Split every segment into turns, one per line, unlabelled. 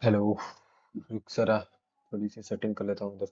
Hello. रुक जरा, थोड़ी सी सेटिंग कर लेता हूँ उधर।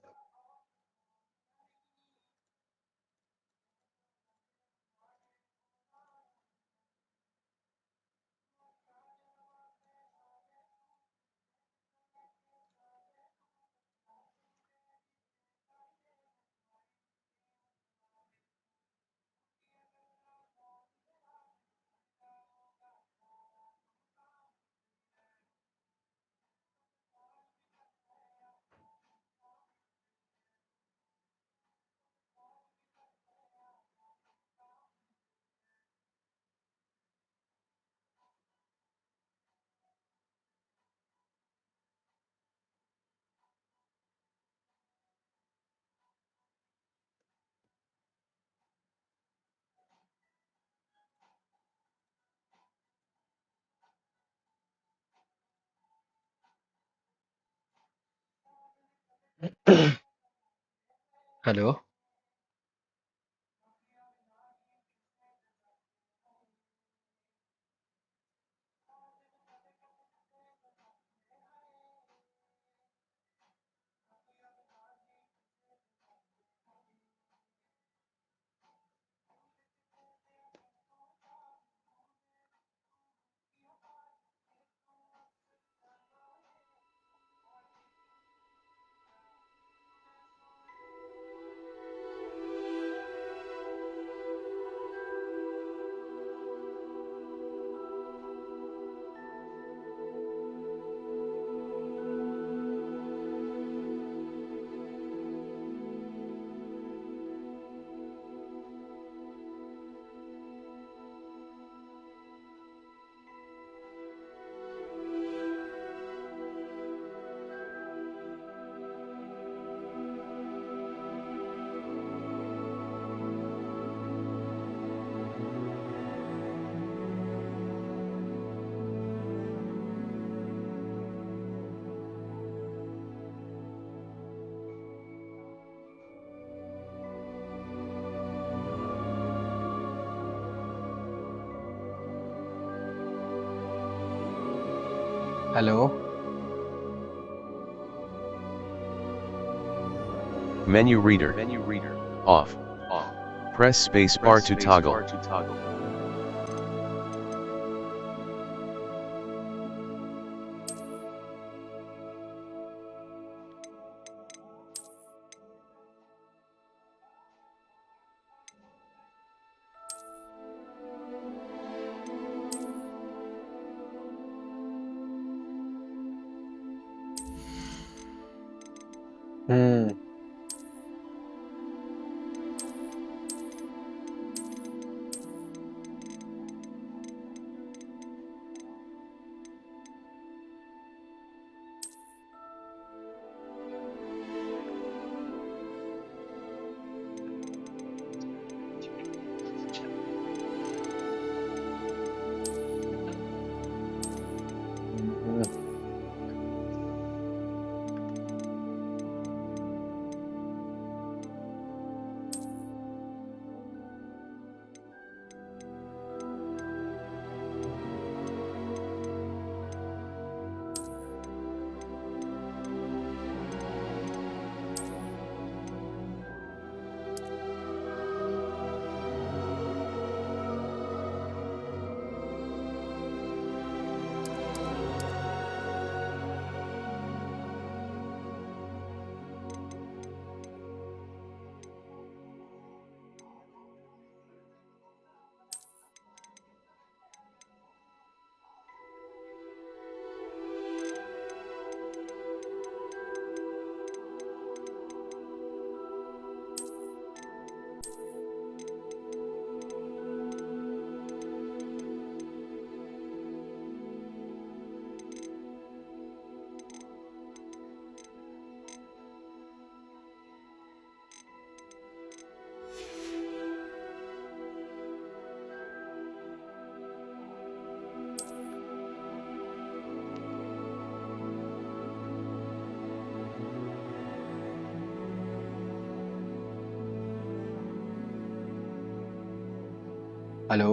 Hello. Hello.
Menu reader. Off. Press space bar to toggle.
Hmm. Hmm. Hello.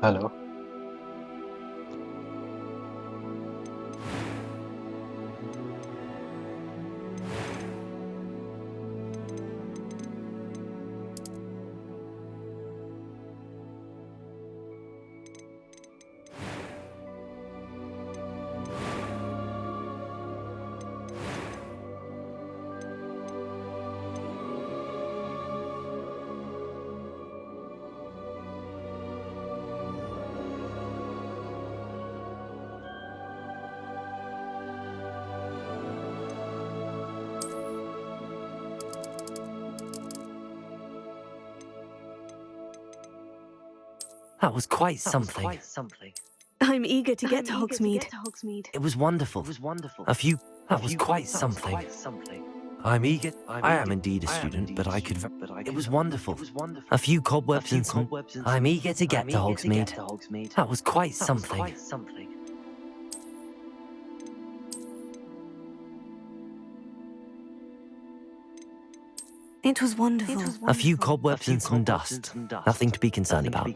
Hello.
That was quite something.
I'm eager to get to Hogsmeade.
It was wonderful. A few. That was quite something. I'm eager. I am indeed a student, but I could. It was wonderful. A few cobwebs and some. I'm eager to get to Hogsmeade. That was quite something.
It was wonderful.
A few cobwebs and some dust. Nothing to be concerned about.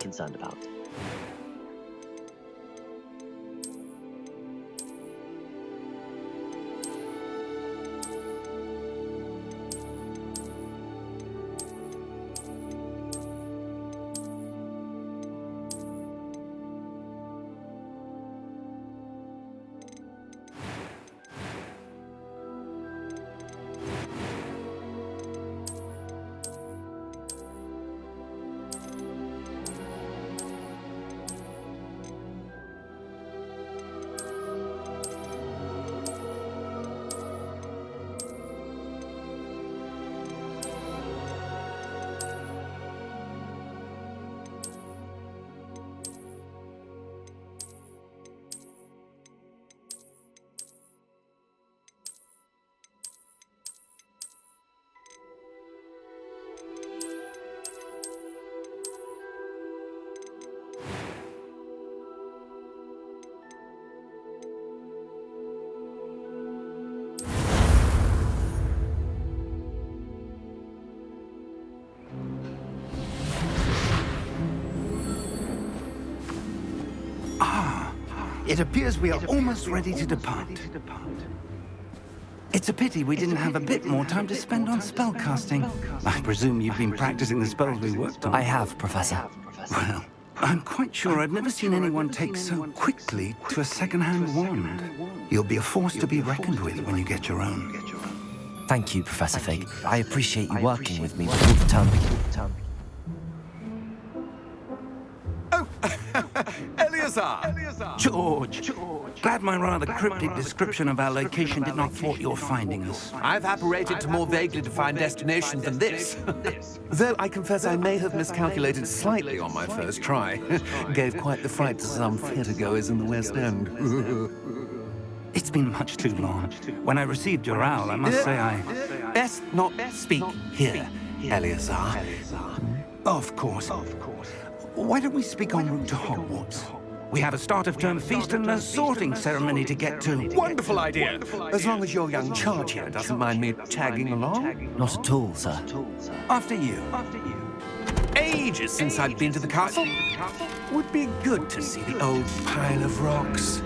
It appears we are almost ready to depart. It's a pity we didn't have a bit more time to spend on spellcasting. I presume you've been practicing the spells we worked on.
I have, Professor.
Well, I'm quite sure I've never seen anyone take so quickly to a second-hand wand. You'll be a force to be reckoned with when you get your own.
Thank you, Professor Fig. I appreciate you working with me before the term begins.
Eleazar! George! Glad my rather cryptic description of our location did not thwart your finding us.
I've apparated to more vaguely defined destinations than this. Though I confess I may have miscalculated slightly on my first try. Gave quite the fright to some theatre-goers in the West End.
It's been much too long. When I received your owl, I must say I...
Best not speak here, Eleazar.
Of course. Why don't we speak en route to Hogwarts? We have a start-of-term feast and a sorting ceremony to get to.
Wonderful idea! As long as your young charge here doesn't mind me tagging along.
Not at all, sir.
After you.
Ages since I'd been to the castle. Would be good to see the old pile of rocks.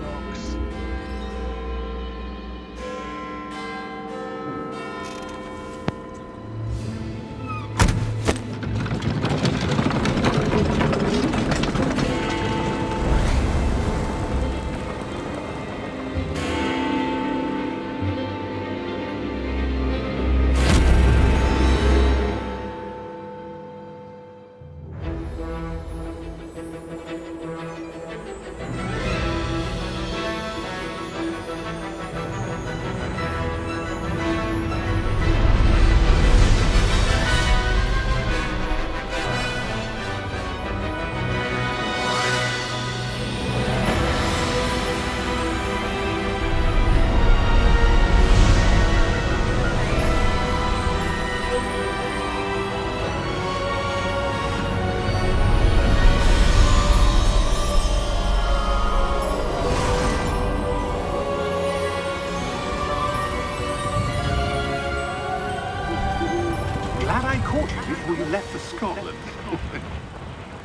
Glad I caught you before you left for Scotland.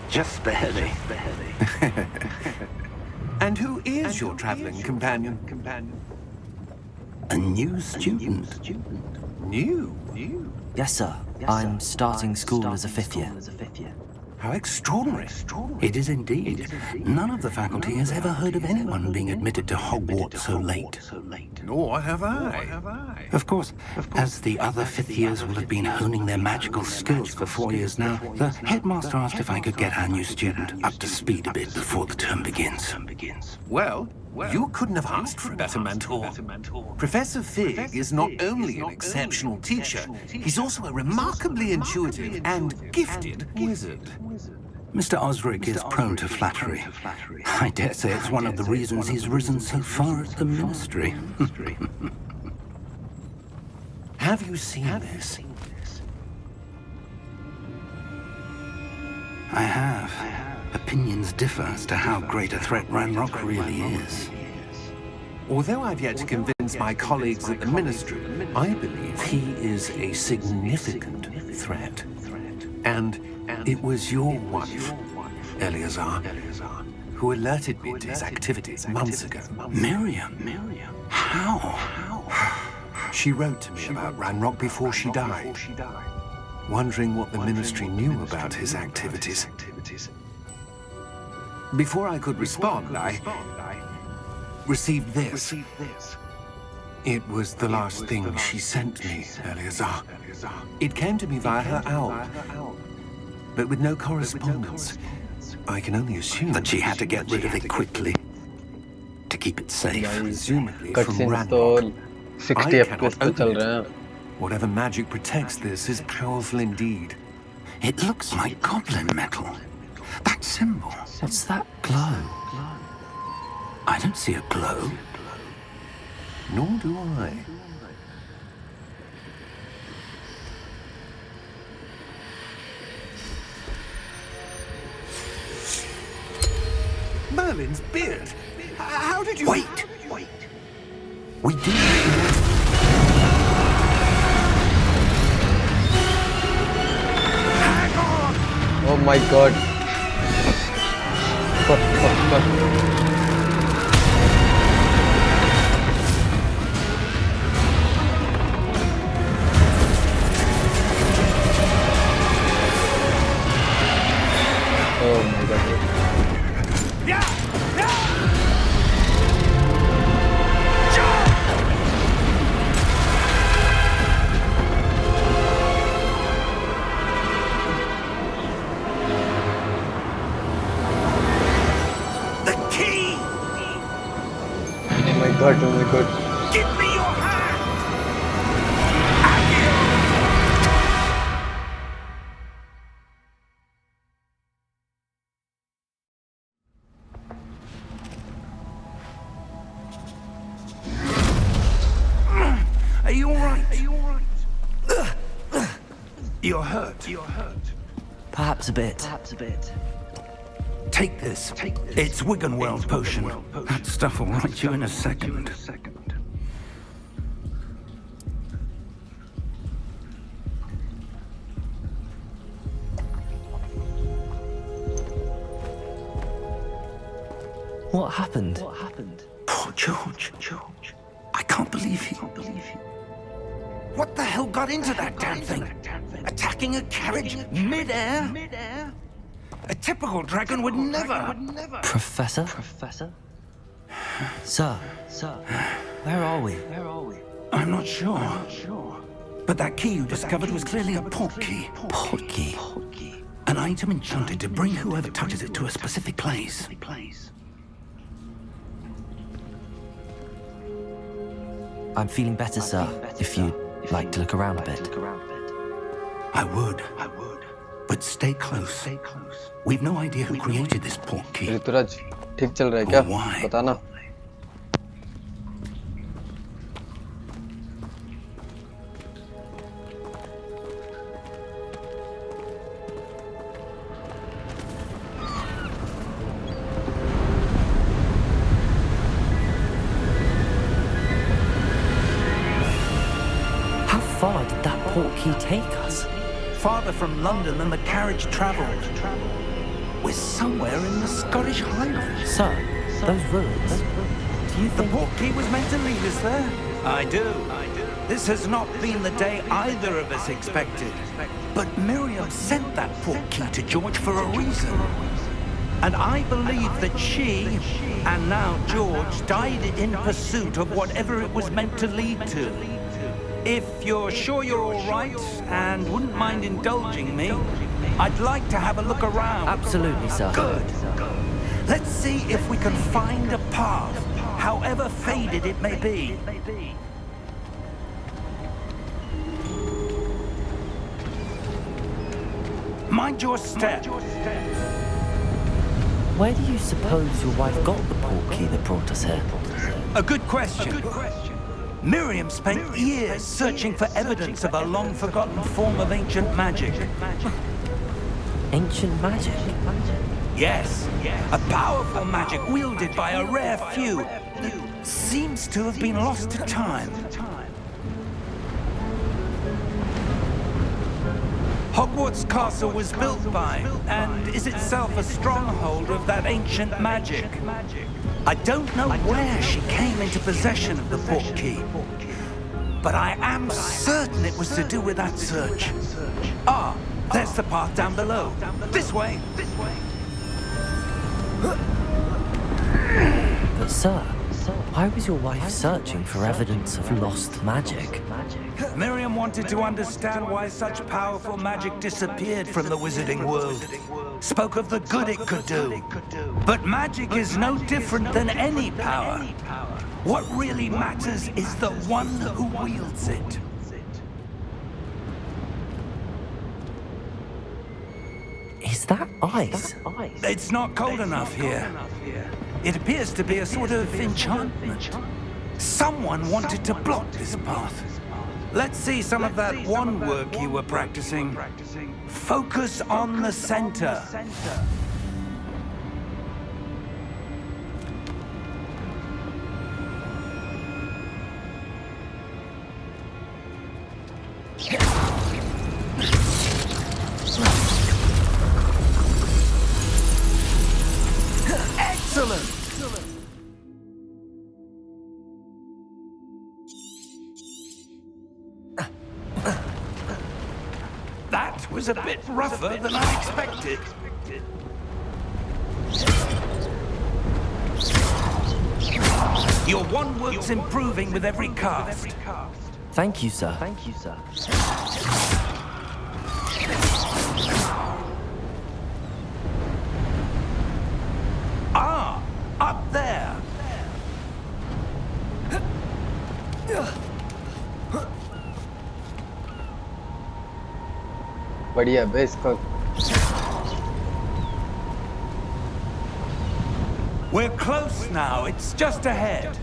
Just barely.
And who is your traveling companion?
A new student.
New?
Yes, sir. I'm starting school as a fifth year.
How extraordinary.
It is indeed. None of the faculty has ever heard of anyone being admitted to Hogwarts so late.
Nor have I.
Of course, as the other fifth years will have been honing their magical skills for 4 years now, the headmaster asked if I could get our new student up to speed a bit before the term begins.
Well, you couldn't have asked for a better mentor. Professor Fig is not only an exceptional teacher, he's also a remarkably intuitive and gifted wizard.
Mr. Osric is prone to flattery. I dare say it's one of the reasons he's risen so far at the ministry.
Have you seen this?
I have. Opinions differ as to how great a threat Ranrock really is.
Although I've yet to convince my colleagues at the Ministry, I believe he is a significant threat. And it was your wife, Eleazar, who alerted me to his activities months ago.
Miriam? How?
She wrote to me about Ranrock before she died, wondering what the Ministry knew about his activities. Before I could respond, I received this. It was the last thing she sent me, Eleazar. It came to me via her owl, but with no correspondence. I can only assume
That she had to get rid of it quickly to keep it safe.
presumably
cut
from
scenes तो
Ranrock.
60
I
FPS
cannot
पे चल
open it.
रहे हैं.
Whatever magic protects this is powerful indeed.
It looks like goblin metal. That symbol.
What's that glow?
I don't see a glow.
Nor do I. Merlin's beard! How did you...
Wait! We do.
Oh my god. Fuck. Oh my
The key!
Oh my god, oh my god.
Give me your hand! Are you alright? You're hurt.
Perhaps a bit.
Take this. It's Wiggenweld potion. That stuff will right you in a second.
What happened?
Poor George. I can't believe he. What the hell got into that damn thing? Attacking a carriage mid-air? A typical dragon would never.
Professor? Sir, where are we?
I'm not sure. But that key you discovered was clearly a port key.
Port key.
An item enchanted to bring whoever touches it to a specific place.
I'm feeling better, sir. If you'd like to look around a bit.
I would. But stay close. We've no idea who created this port key.
Rituraj ठीक चल रहा है क्या?
Why?
बताना.
How far did that port key take us?
Farther from London than the carriage travelled. We're somewhere in the Scottish Highlands.
Sir, those ruins. Do you
The
think...
port key was meant to lead us there? I do. This has not been the day either of us expected. But Miriam sent that port key to George for a reason. And I believe that she, and now George, died in pursuit of whatever it was meant to lead to. If you're sure you're all right and wouldn't mind indulging me, I'd like to have a look around.
Absolutely, sir.
Good. Let's see if we can find a path, however faded it may be. Mind your step.
Where do you suppose your wife got the port key that brought us here?
A good question. Miriam spent years searching for evidence of a long-forgotten form of ancient magic.
Ancient magic?
Yes, a powerful magic wielded by a rare few that seems to have been lost to time. Hogwarts Castle was built by, and is itself a stronghold of that ancient magic. I don't know where she came into possession of the port key, but I am certain it was to do with that search. Ah, there's the path down below. This way.
But sir, why was your wife searching for evidence of lost magic?
Miriam wanted to understand why such powerful magic disappeared from the wizarding world. Spoke of the good it could do. But magic is no different than any power. What really matters is the one who wields it.
Is that ice?
It's not cold enough here. It appears to be a sort of enchantment. Someone wanted to block this path. Let's see some of that wand work you were practicing. Focus on the center. Excellent! That was a bit rougher than I expected. Your one-work's improving with every cast.
Thank you, sir. Thank you, sir.
Ah, up there.
बढ़िया बे इसका
We're close now. It's just ahead.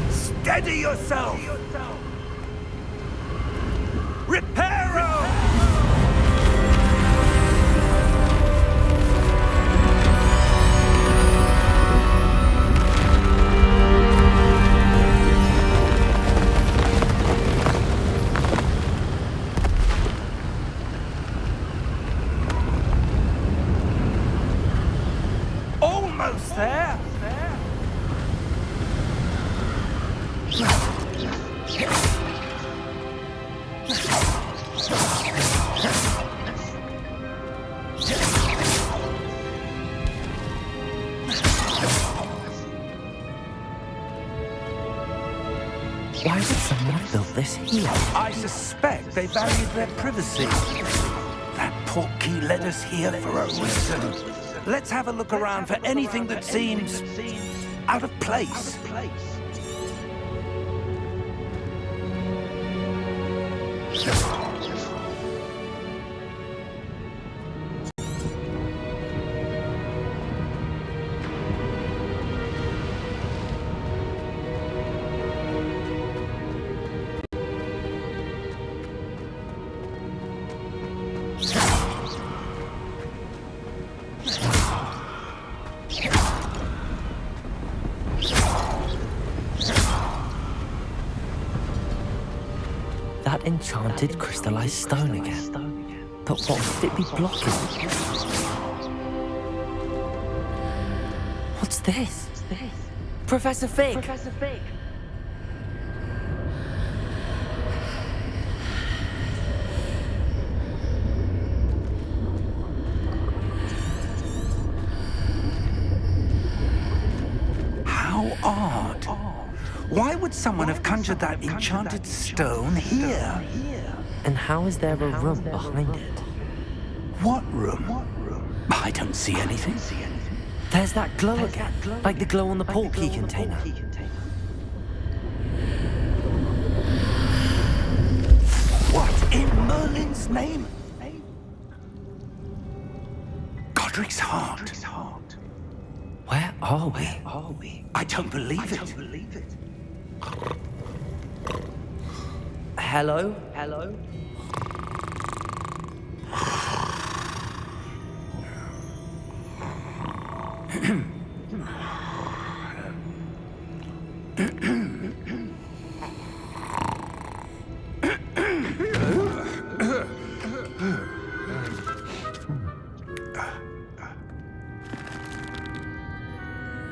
Steady yourself. Reparo! Almost there.
Why would someone have built this here?
I suspect they valued their privacy. That portkey led us here for a reason. Let's have a look around for anything that seems out of place.
That enchanted crystallized stone again. But what would it be blocking? What's this? Professor Fig!
How odd. Why would someone have conjured that enchanted stone here?
And how is there a room behind it?
What room? I don't see anything.
There's that glow again, like the glow on the portkey container.
What in Merlin's name? Godric's heart.
Where are we?
I don't believe it.
Hello?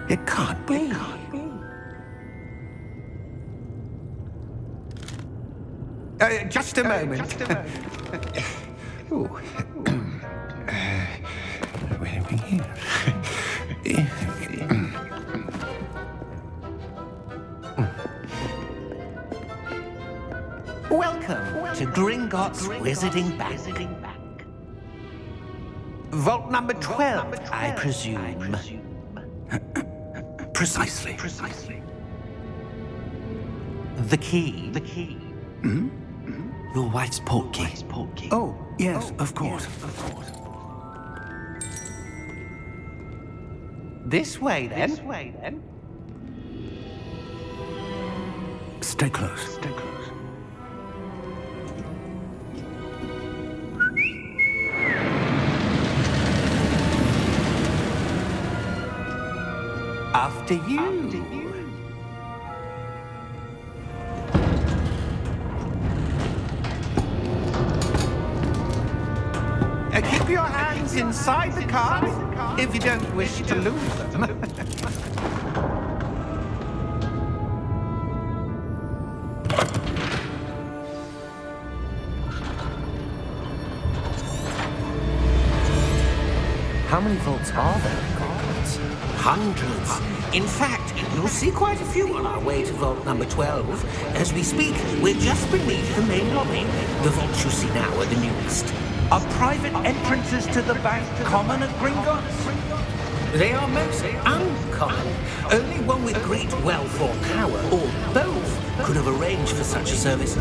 It can't be. Just a moment. Ooh. Where are we here? Welcome to Gringotts Wizarding Bank. Vault number 12, I presume. Precisely. The key.
Hmm? Your wife's portkey.
Oh, yes, of course. This way, then. Stay close. After you. Keep your hands inside the cart if you don't wish to lose them.
How many vaults are there in Hogwarts?
Hundreds. In fact, you'll see quite a few on our way to vault number 12. As we speak, we're just beneath the main lobby. The vaults you see now are the newest.
Are private entrances to the bank common at Gringotts?
They are most uncommon. Only one with great wealth or power, or both, could have arranged for such a service.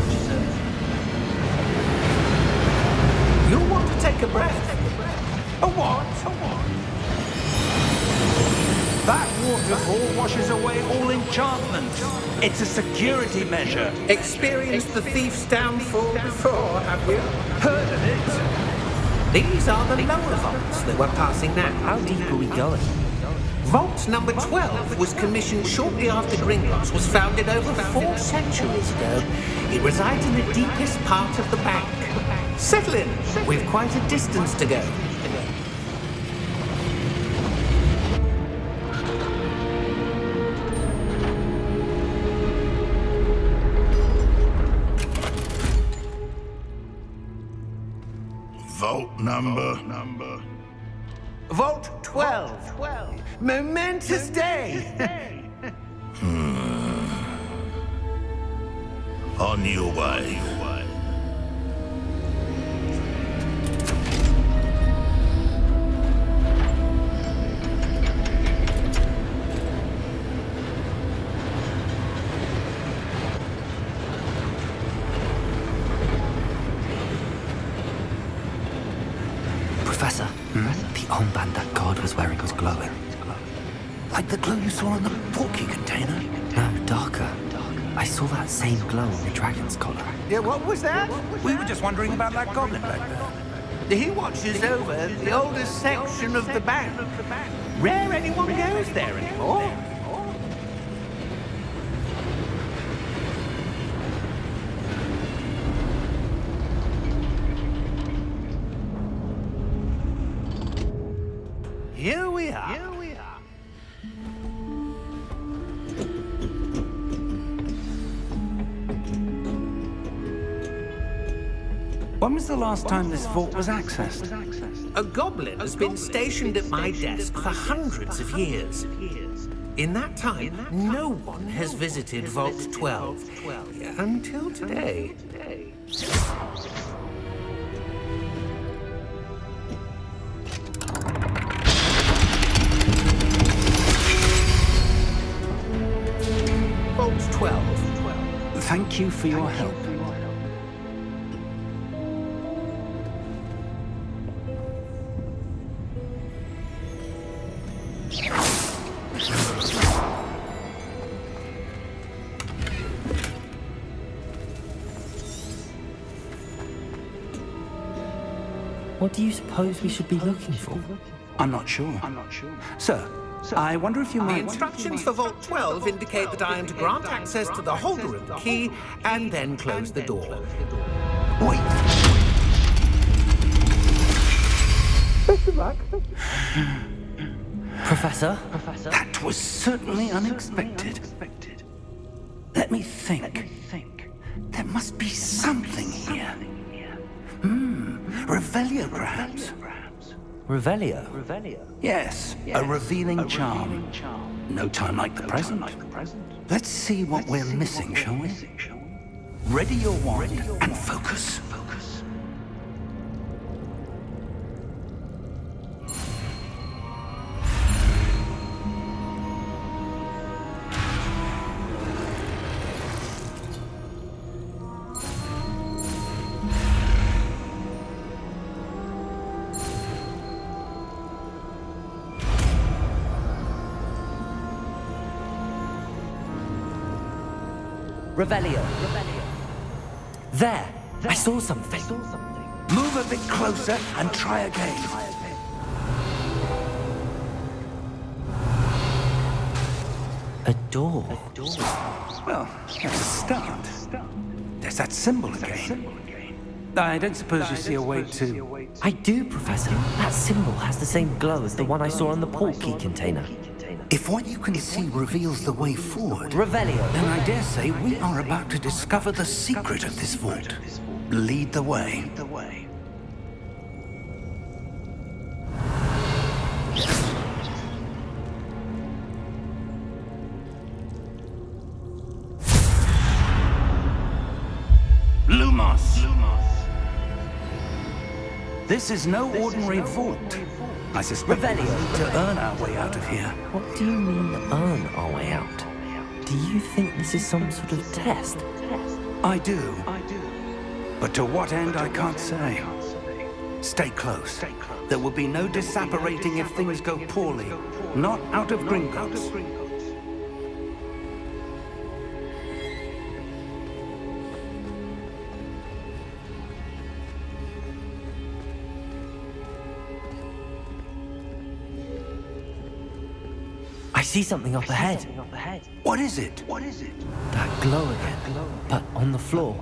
You'll want to take a breath.
A what? That waterfall washes away all enchantments. It's a security measure.
Experienced the thief's downfall before, have you?
Heard of it?
These are the lower vaults that we're passing now.
How deep are we going?
Vault number 12 was commissioned shortly after Gringotts was founded over 4 centuries ago. It resides in the deepest part of the bank. Settle in. We've quite a distance to go.
Vault number.
Vault 12. Momentous day.
On your way.
Professor, the armband that guard was wearing was glowing.
Like the glow you saw in the porky container?
No, darker. I saw that same glow on the dragon's collar.
Yeah, what was that?
We were just wondering about that goblin back there.
He watches over the oldest section of the bank. Rare anyone goes there anymore.
Here we are. When was the last time this vault was accessed?
A goblin has been stationed at my desk for hundreds of years. In that time, no one has visited Vault 12 until today. Vault 12.
Thank you for your help.
What do you suppose we should be looking for?
I'm not sure. Sir, I wonder if you
The
might...
instructions for Vault 12 indicate that I am to grant access to the holder of the key and then close the door.
Wait!
Professor?
That was certainly unexpected. Let me think. There must be something here. Revelio, perhaps?
Revelio?
Yes, a revealing charm. No time like the present. Let's see what we're missing, shall we? Ready your wand and focus.
Revelio. There! I saw something.
Move a bit closer and try again.
A door.
Well, that's a start. There's that symbol again. I don't suppose you see a way to...
I do, Professor. That symbol has the same glow as the one I saw on the portkey container.
If what you can see reveals the way forward,
Revelio.
then I dare say we are about to discover the secret of this vault. Lead the way. Lumos! This is no ordinary vault. I suspect we need to earn our way out of here.
What do you mean, earn our way out? Do you think this is some sort of test?
I do. But to what end, I can't say. Stay close. There will be no disapparating if things go poorly. Not out of Gringotts.
I see something up ahead.
What is it?
That glow again, but on the floor.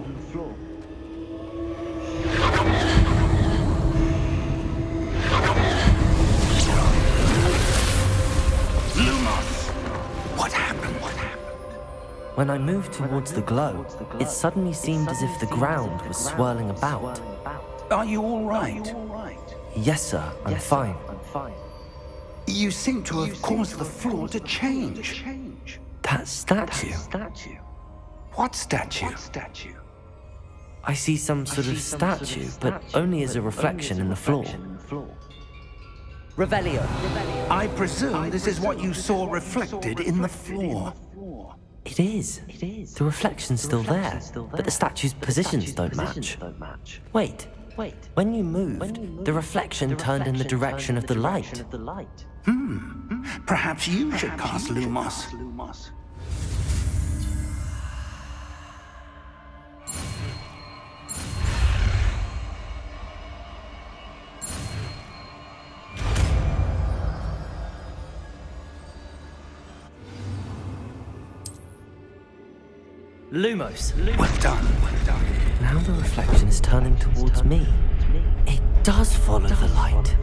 Lumos! What happened?
When I moved towards the glow, it suddenly seemed as if the ground was swirling about.
Are you all right?
Yes, sir, I'm fine.
You seem to have caused the floor to change.
That statue.
What statue?
I see some sort of statue, but only as a reflection in the floor. Revelio.
I presume this is what you saw reflected in the floor.
It is. The reflection's still there, but the statue's positions don't match. Wait. When you moved, the reflection turned in the direction of the light.
Perhaps you should cast Lumos.
Lumos.
Well done.
Now the reflection is turning towards me. It does follow the light.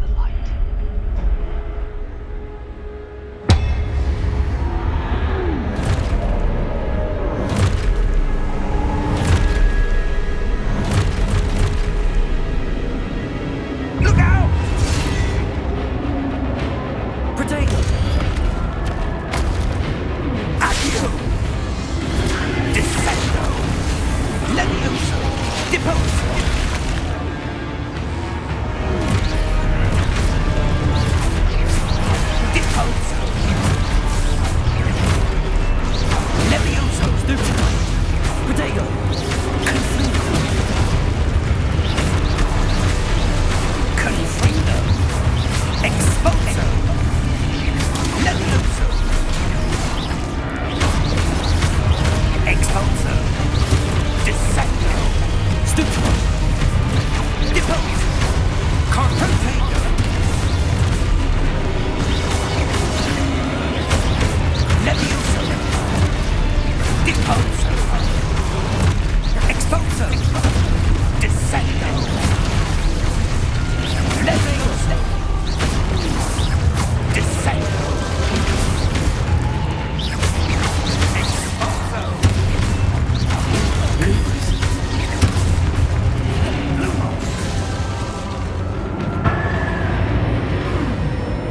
Look out!
Protego!
Accio! Descendo! Levioso! Deposo! Deposo! Levioso!
Protego!
Confundo! Exposo! Levioso! Exposo! Descendo!
Stupido!
Deposo! Contemplator! Levioso! Deposo! Exposo! Descendo! Levioso! Descendo! Exposo!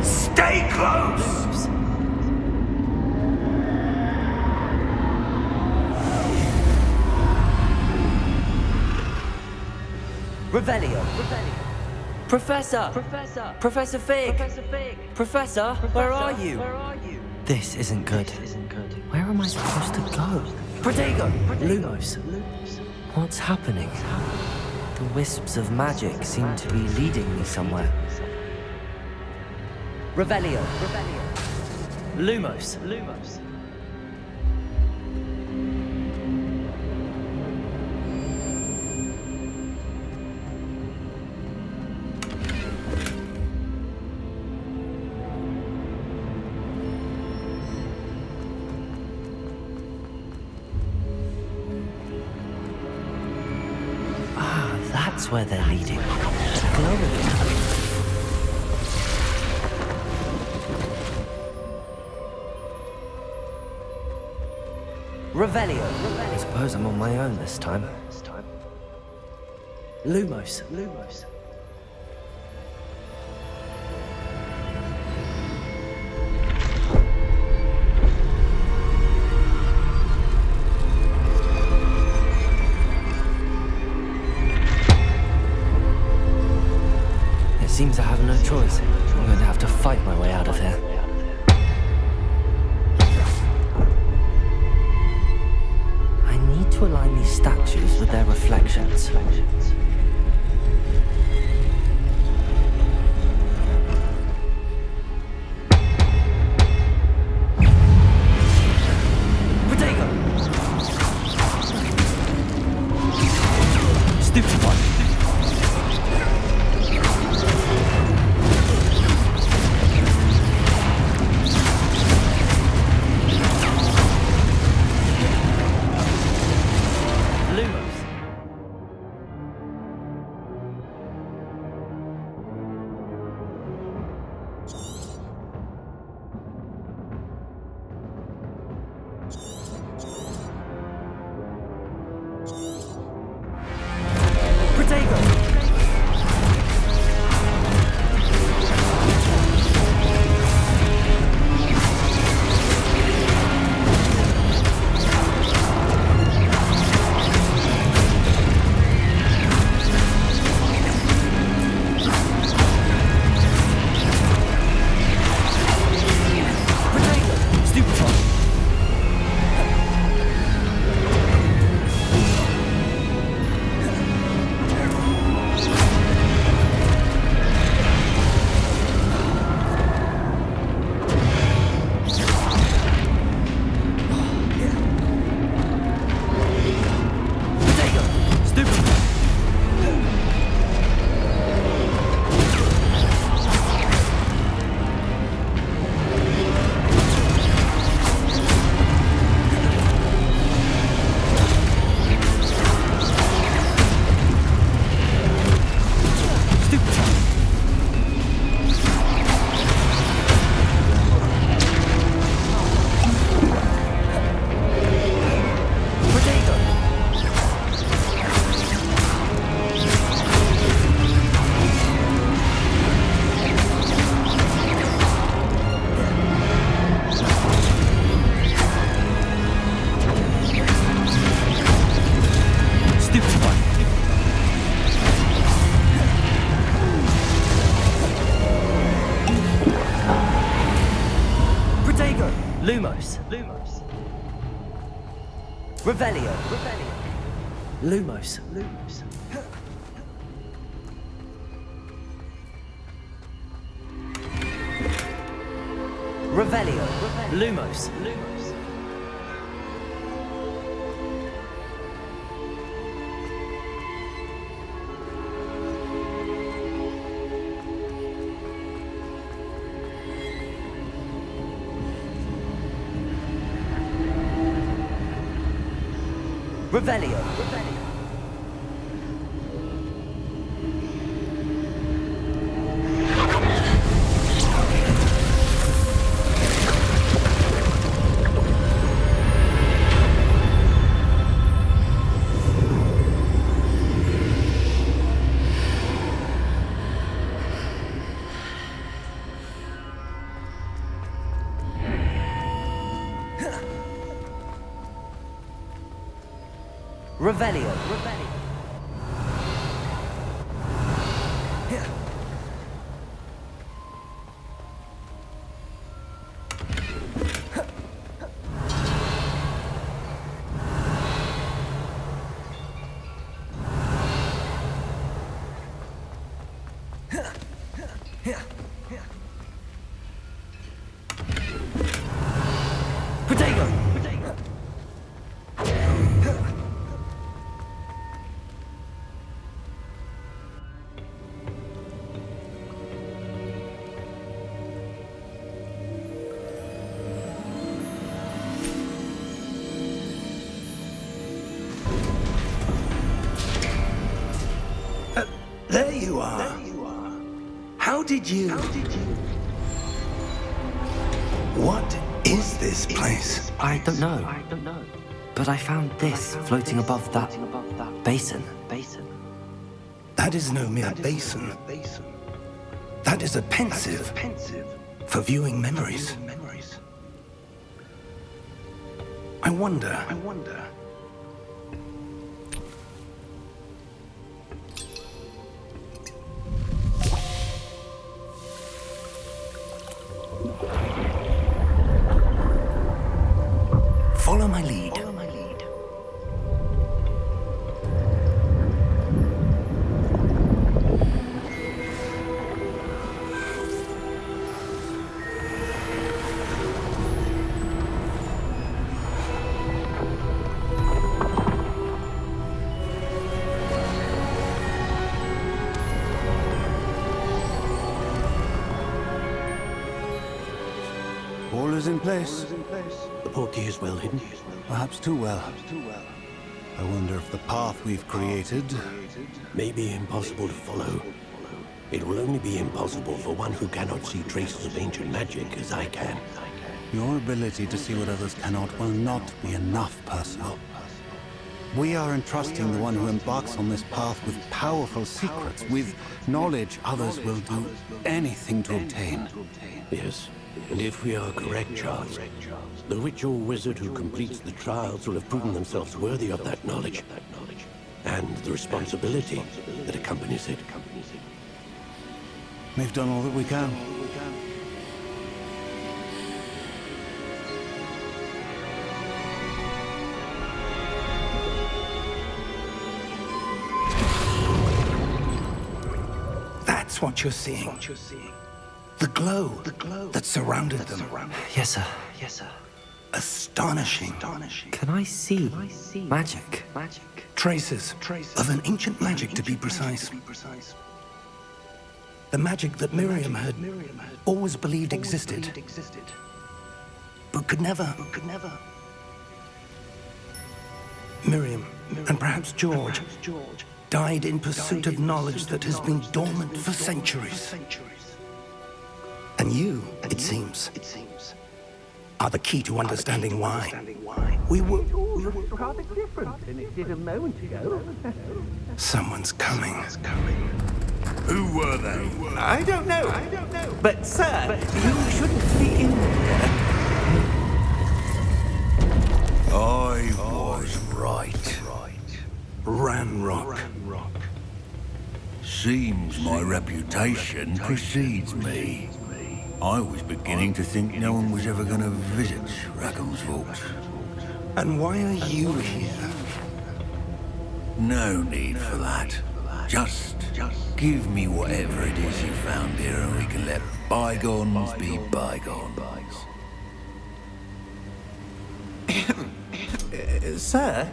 Stay close!
Revelio! Professor! Professor Fig! Professor, where are you? This isn't good. Where am I supposed to go? Protego! Lumos. What's happening? The wisps of magic seem to be leading me somewhere. Revelio! Lumos. Ah, that's where they're leading. The glow again. Revelio. I suppose I'm on my own this time. Lumos. choice. I'm going to have to fight my way out of here. I need to align these statues with their reflections. Stupid one. Lumos. Revelio. Lumos. Revelio. Lumos. Revelio. Revelio.
There you are. How did you... What is this place?
I don't know. But I found this floating above that basin.
That is no mere basin. That is a pensive for viewing memories. I wonder.
Orders in place.
The portkey is well hidden.
Perhaps too well. I wonder if the path we've created...
May be impossible to follow. It will only be impossible for one who cannot see traces of ancient magic as I can.
Your ability to see what others cannot will not be enough, Percival. We are entrusting the one who embarks on this path with powerful secrets, with knowledge others will do anything to obtain.
Yes, and if we are correct, Charles, the witch or wizard who completes the trials will have proven themselves worthy of that knowledge, and the responsibility that accompanies it.
We've done all that we can.
That's what you're seeing. The glow that surrounded them.
Yes, sir. Yes, sir.
Astonishing.
Can I see magic?
Traces of an ancient magic, to be precise. The magic that Miriam had always believed existed, but could never. Miriam, and perhaps George, died in pursuit of knowledge that has been dormant for centuries. And you, it seems, are the key to understanding why. We were rather different than it did a moment ago. Someone's coming.
Who were they?
I don't know. But, sir, you shouldn't be in here.
I was right.
Ranrock.
Seems my reputation precedes me. I was beginning to think no one was ever going to visit Rackham's Vault.
And why are you here?
No need for that. Just give me whatever it is you found here and we can let bygones be bygones.
Sir,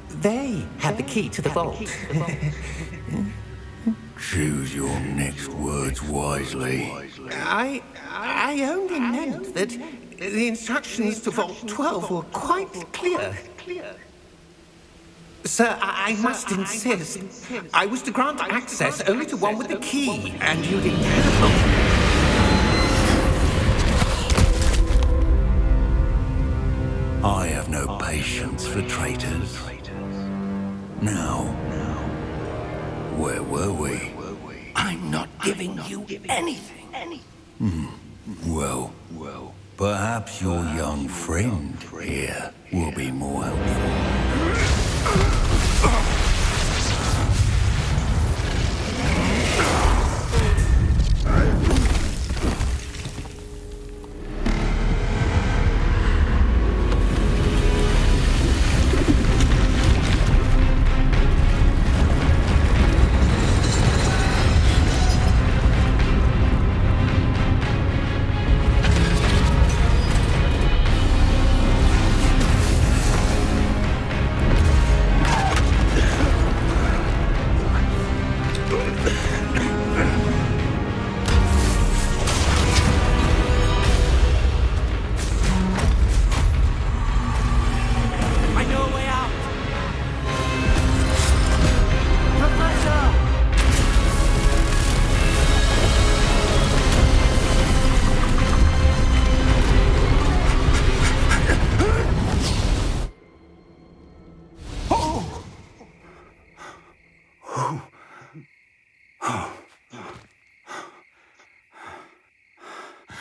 they had the key to the vault.
Choose your next words wisely.
I only meant that the instructions to Vault 12 were quite clear. Sir, I must insist. I was to grant access only to one with the key, and you didn't have.
I have no patience for traitors. Now, where were we?
I'm not giving you anything.
Well, perhaps your young friend here will be more helpful.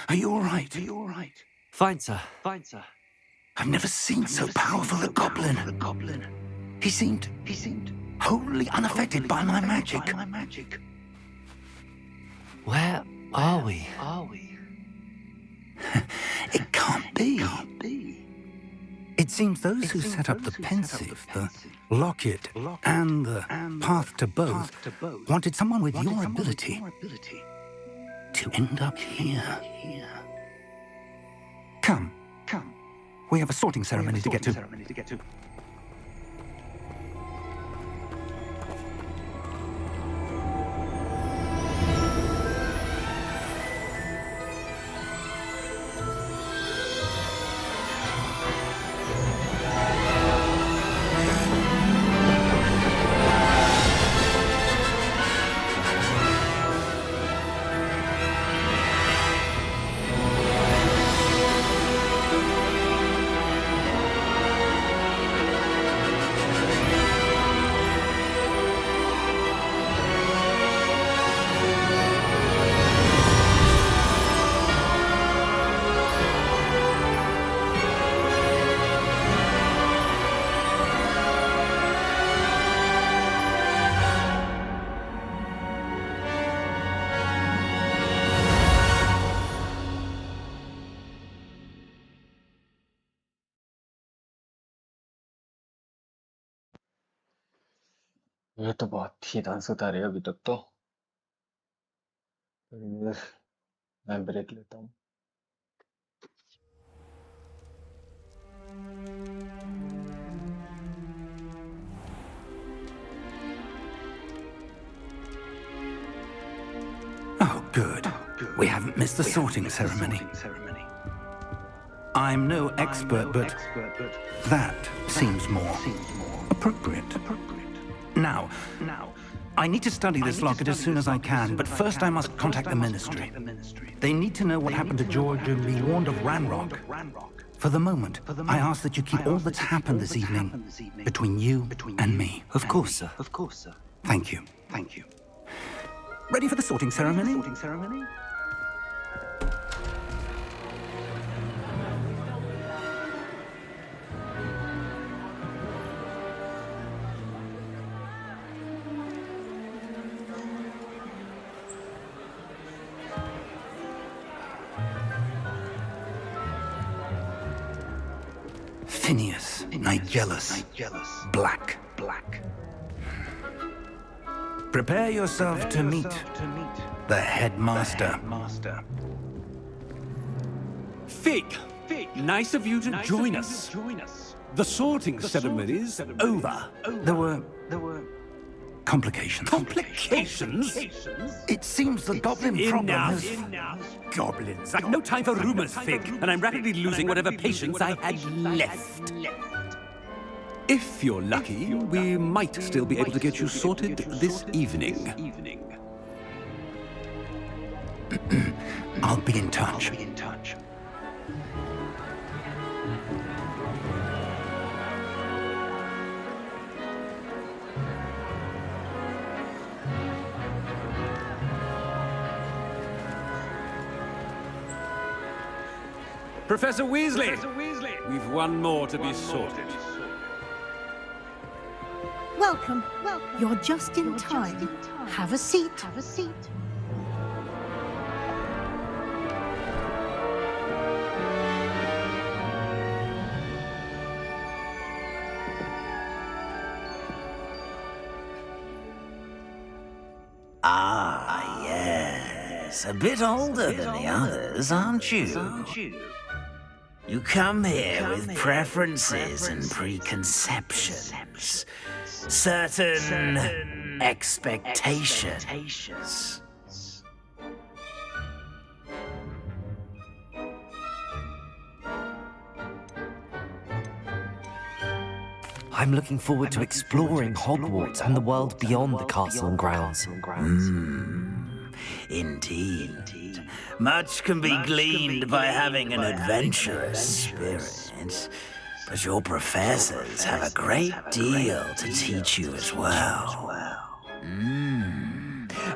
Are you all right?
Fine, sir.
I've never seen so powerful a goblin. He seemed wholly unaffected by my magic.
Where are we?
It can't be. It seems those who set up the pensive, the locket, and the path to both wanted someone with your ability to end up here. Come. We have a sorting ceremony to get to.
ये तो बहुत ही दांसदार है अभी तक तो। मैं break लेता हूँ।
Oh, good. We haven't missed the sorting ceremony. I'm no expert, but that seems more appropriate. Now, I need to study this locket as soon as I can, but first I must contact the Ministry. They need to know what happened to George and be warned of Ranrock. For the moment, I ask that you keep all that's happened this evening between you and me.
Of course, sir.
Thank you. Ready for the sorting ceremony? Phineas, Nigellus, Black. Prepare yourself to meet the headmaster.
Fig, nice of you to join us. The sorting ceremony's over.
There were complications.
Complications?
It seems the goblin problem has...
Goblins. I've no time for rumors, Fig, and I'm rapidly losing whatever patience I had left. If you're lucky, we might still be able to get you sorted this evening.
I'll be in touch.
Professor Weasley! We've one more to be sorted.
Welcome. You're just in time. Have a seat.
Ah, yes. A bit older than the others, aren't you? You come here with preferences and preconceptions. Certain expectations. I'm looking forward to exploring Hogwarts and the world beyond the castle and grounds. Indeed. Much can be gleaned by having an adventurous spirit, but your professors have a great deal to teach you as well.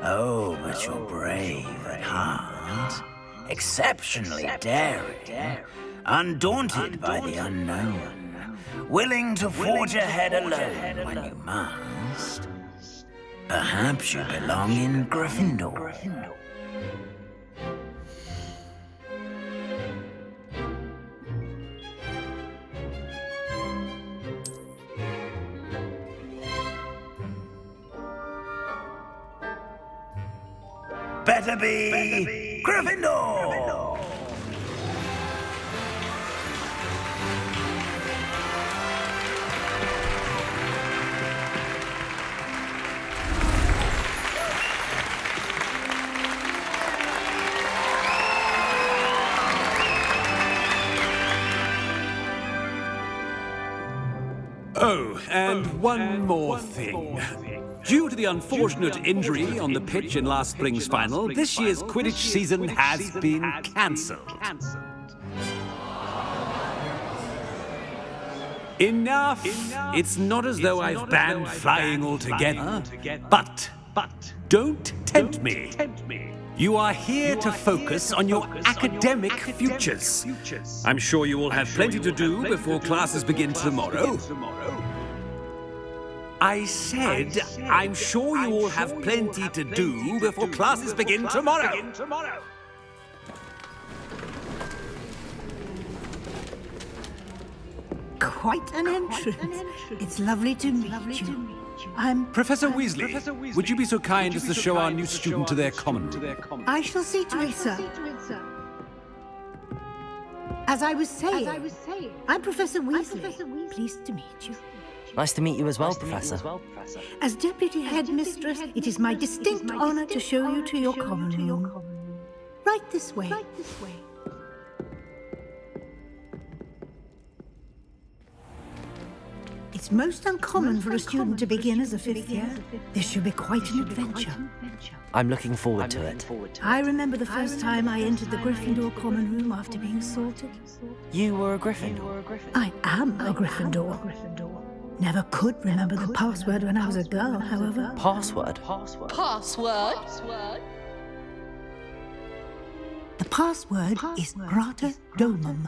Oh, but you're brave at heart, exceptionally daring, undaunted by the unknown, willing to forge ahead alone when you must. Perhaps you belong in Gryffindor. Better be Gryffindor!
Oh, and one more thing. Due to the unfortunate injury on the pitch in last spring's final, this year's Quidditch season has been cancelled. Enough! It's not as though I've banned flying altogether, but don't tempt me. You are here to focus on your academic futures. I'm sure you will have plenty to do before classes begin tomorrow. I said, I'm sure you all have plenty to do before classes begin tomorrow.
Quite an entrance. It's lovely to meet you. I'm...
Professor Weasley, would you be so kind as to show our new student to their common room?
I shall see to it, sir. As I was saying, I'm Professor Weasley. Pleased to meet you.
Nice to meet you as well, Professor.
As Deputy Headmistress, it is my distinct honor to show you to your common room. Right this way. It's most uncommon for a student to begin as a fifth year. This should be quite an adventure.
I'm looking forward to it.
I remember the first time I entered the Gryffindor common room after being sorted.
You were a Gryffindor?
I am a Gryffindor. Never could remember the password when I was a girl, however.
Password?
Password?
The password is Grata Domum.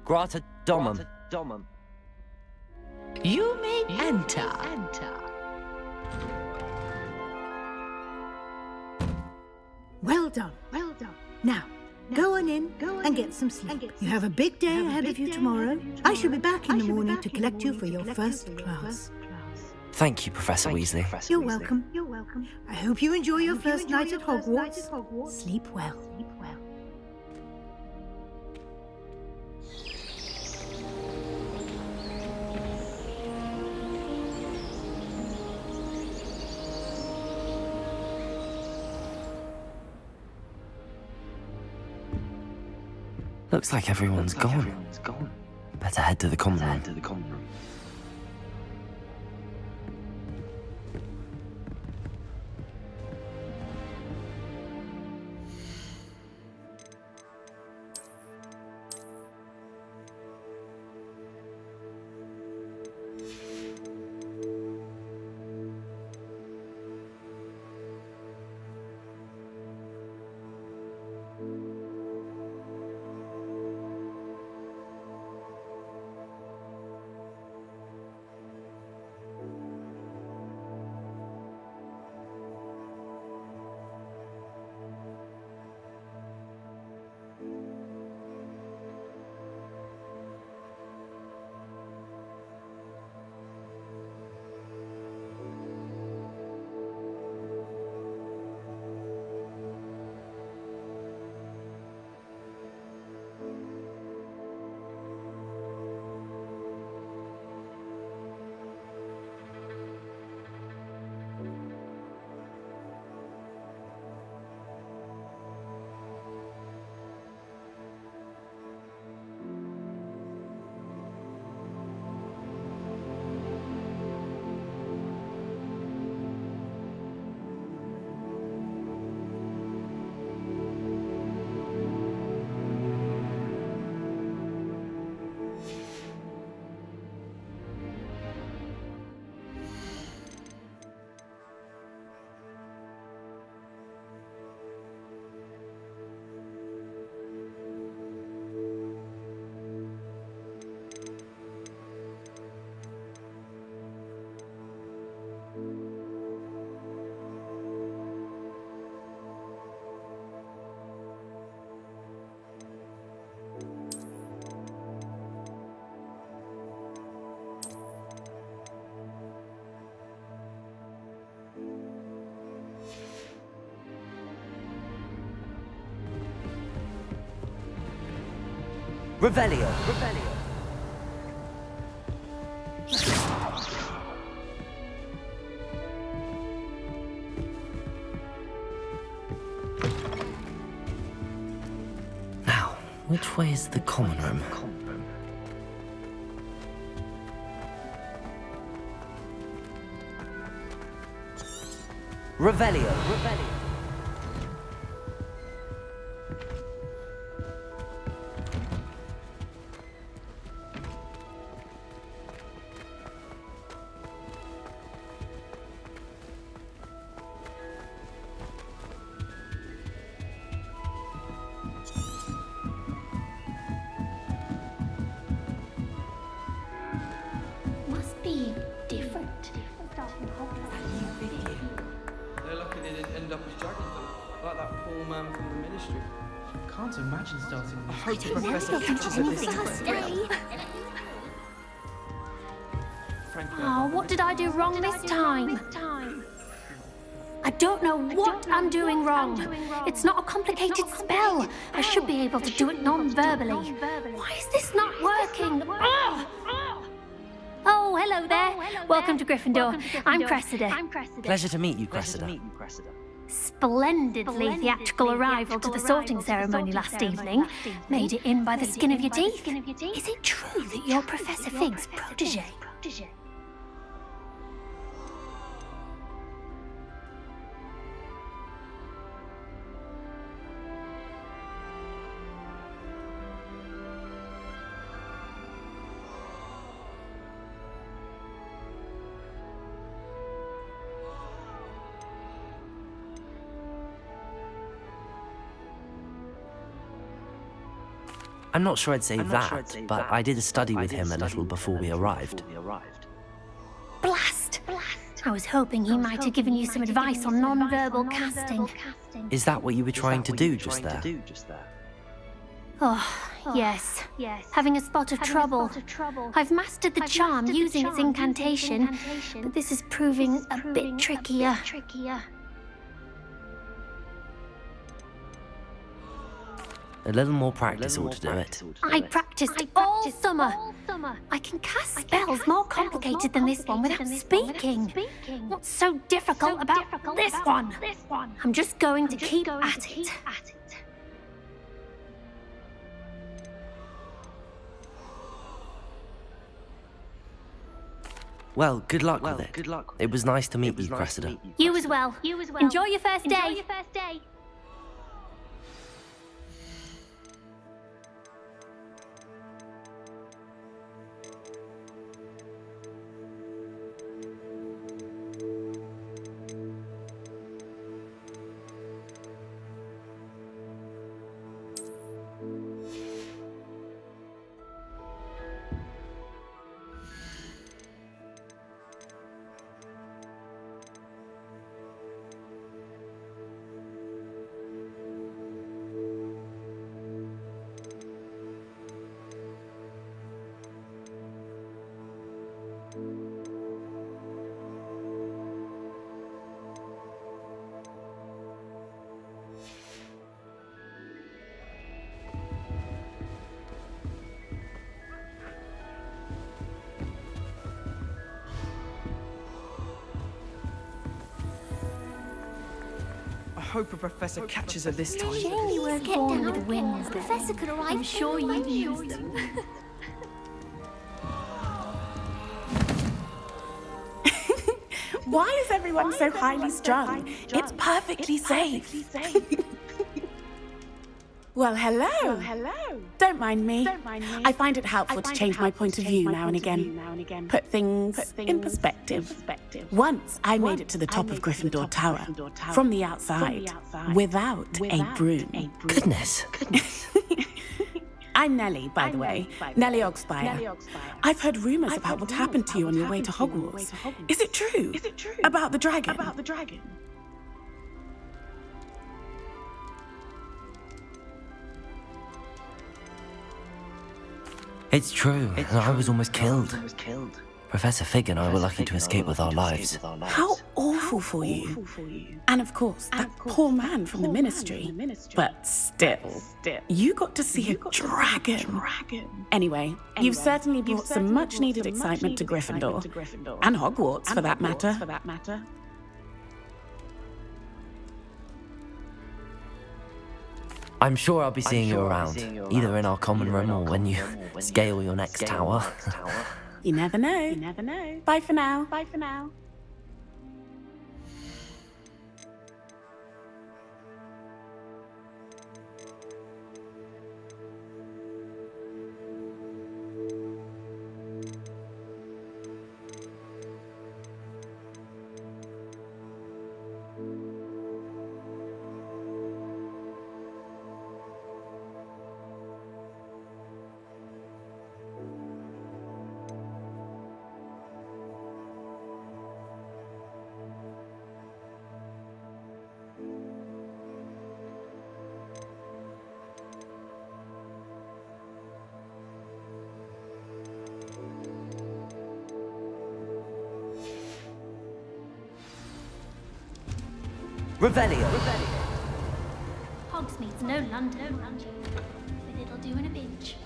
Grata Domum.
You may enter.
Well done. Now, go on in and get some sleep. You have a big day ahead of you tomorrow. I shall be back in the morning to collect you for your first class.
Thank you, Professor Weasley.
You're welcome. I hope you enjoy your first night at Hogwarts. Sleep well.
Looks like everyone's gone. Better head to the common room. Revelio. Now, which way is the common room? Revelio.
Must be different.
They're lucky they didn't end up as dragons, though. Like that poor man from the ministry. Can't imagine starting with
Professor teaches of this. Oh, what did I do wrong this time? I don't know what I'm doing wrong. It's not a complicated spell. I should be able to do it non-verbally. Why is this not working? Ugh! Oh, hello there. Welcome to Gryffindor. I'm Cressida.
Pleasure to meet you, Cressida.
Splendidly theatrical arrival to the sorting ceremony last evening. Made it in by the skin of your teeth. Is it true that you're Professor Fig's protege?
I'm not sure I'd say that, but I did a study with him a little before we arrived.
Blast! I was hoping he might have given you some advice on non-verbal casting.
Is that what you were trying to do just there?
Oh, yes. Having a spot of trouble. I've mastered the charm using its incantation, but this is proving a bit trickier.
A little more practice ought to do it.
I practiced all summer. I can cast spells more complicated than this one without speaking. What's so difficult about this one? I'm just going to keep at it.
Well, good luck with it. It was nice to meet you, Cressida.
You as well. Enjoy your first day.
I hope a professor catches her this time.
Shame you weren't born with wings. The professor could arrive. I'm sure you'd use them.
Why is everyone so highly strung? It's perfectly safe. Well, hello. Don't mind me. I find it helpful to change my point of view now and again. Put things in perspective. Once I made it to the top of Gryffindor Tower, from the outside, without a broom.
Goodness.
I'm Nellie, by the way. Nellie Ogspire. I've heard rumors about what happened to you on your way to Hogwarts. Is it true? About the dragon?
It's true, and I was almost killed. Professor Fig and I were lucky to escape with our lives.
How awful for you. And of course, that poor man from the Ministry. But still, you got to see a dragon. Anyway, you've certainly brought some much-needed excitement to Gryffindor. And Hogwarts, for that matter.
I'm sure I'll be seeing you around, either in our common room or when you scale your next tower.
You never know. Bye for now.
Revelio.
Hogsmeade's no London, but it'll do in a pinch.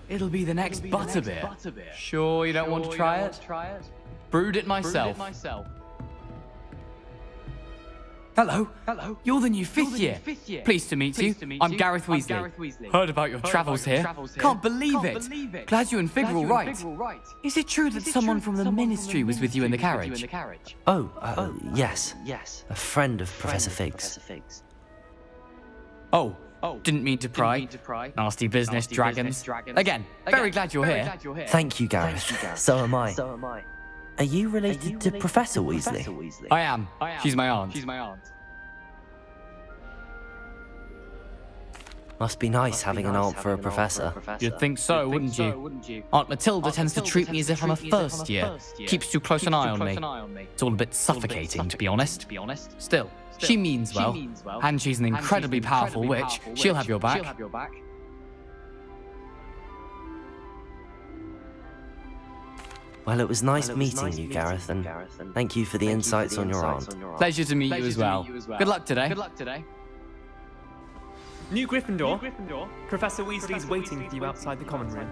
It'll be the next butterbeer. Sure you don't want to try it? Brewed it myself. Hello. You're the new fifth year. Pleased to meet you. I'm Gareth Weasley. Heard about your travels here. Can't believe it. Glad you and Fig were all right. Is it true that someone from the Ministry was with you in the carriage?
Yes. A friend of Professor Fig's.
Oh, didn't mean to pry. Nasty business, dragons. Again, very glad you're here.
Thank you, Gareth. So am I. Are you related to Professor Weasley?
I am. She's my aunt.
Must be nice having an aunt for a professor.
You'd think so, wouldn't you? Aunt Matilda tends to treat me as if I'm a first year. Keeps too close an eye on me. It's all a bit suffocating, to be honest. Still, she means well. And she's an incredibly powerful witch. She'll have your back.
Well, it was nice meeting you, Gareth, and thank you for the insights on your aunt.
Pleasure to meet you as well. Good luck today.
New Gryffindor. Professor Weasley's waiting for you outside the common room.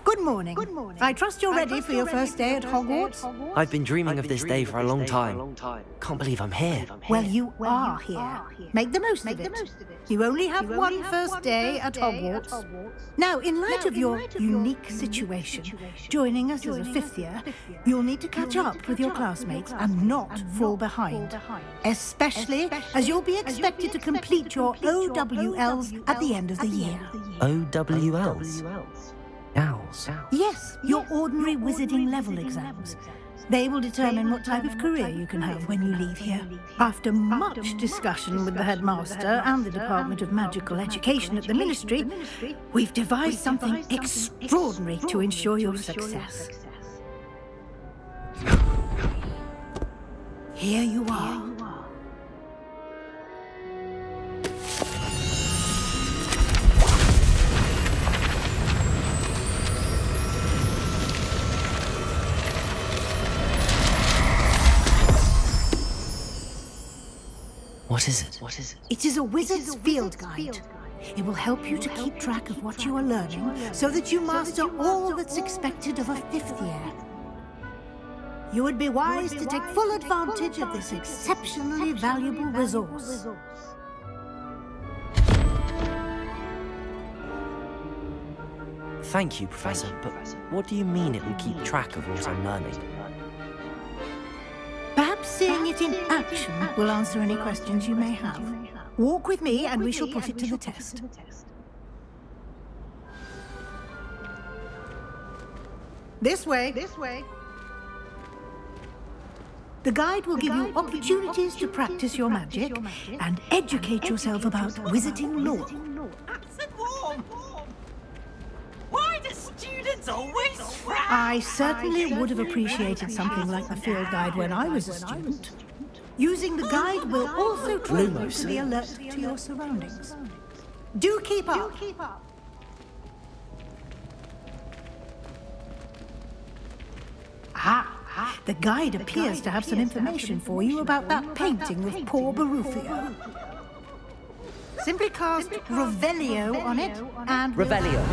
Good morning. I trust you're ready for your first day at Hogwarts.
I've been dreaming of this day for a long time. Can't believe I'm here.
Well, you are here. Make the most of it. You only have one first day at Hogwarts. Now, in light of your unique situation, joining us as a fifth year, you'll need to catch up with your classmates and not fall behind. Especially as you'll be expected to complete your OWLs at the end of the year.
OWLs? Owls?
Yes, your ordinary wizarding level exams. They will determine what type of career you can have when you leave here. After much discussion with the headmaster and the Department of Magical Education at the Ministry, we've devised something extraordinary to ensure your success. Here you are.
What is it?
It is a wizard's field guide. It will help you to keep track of what you are learning so that you master all that's expected of a fifth year. You would be wise to take full advantage of this exceptionally valuable resource.
Thank you, Professor, but what do you mean it will keep track of what I'm learning?
Perhaps seeing it in action will answer any questions you may have. Walk with me and we shall put it to the test. This way. The guide will give you opportunities to practice your magic and educate yourself about wizarding lore.
Why do students always frown?
I certainly would have appreciated something like the field guide when I was a student. Using the guide will also train you to be alert to your surroundings. Do keep up. The guide appears to have some information for you about that painting of poor Barufio. Simply cast Revelio on it and...
Revelio.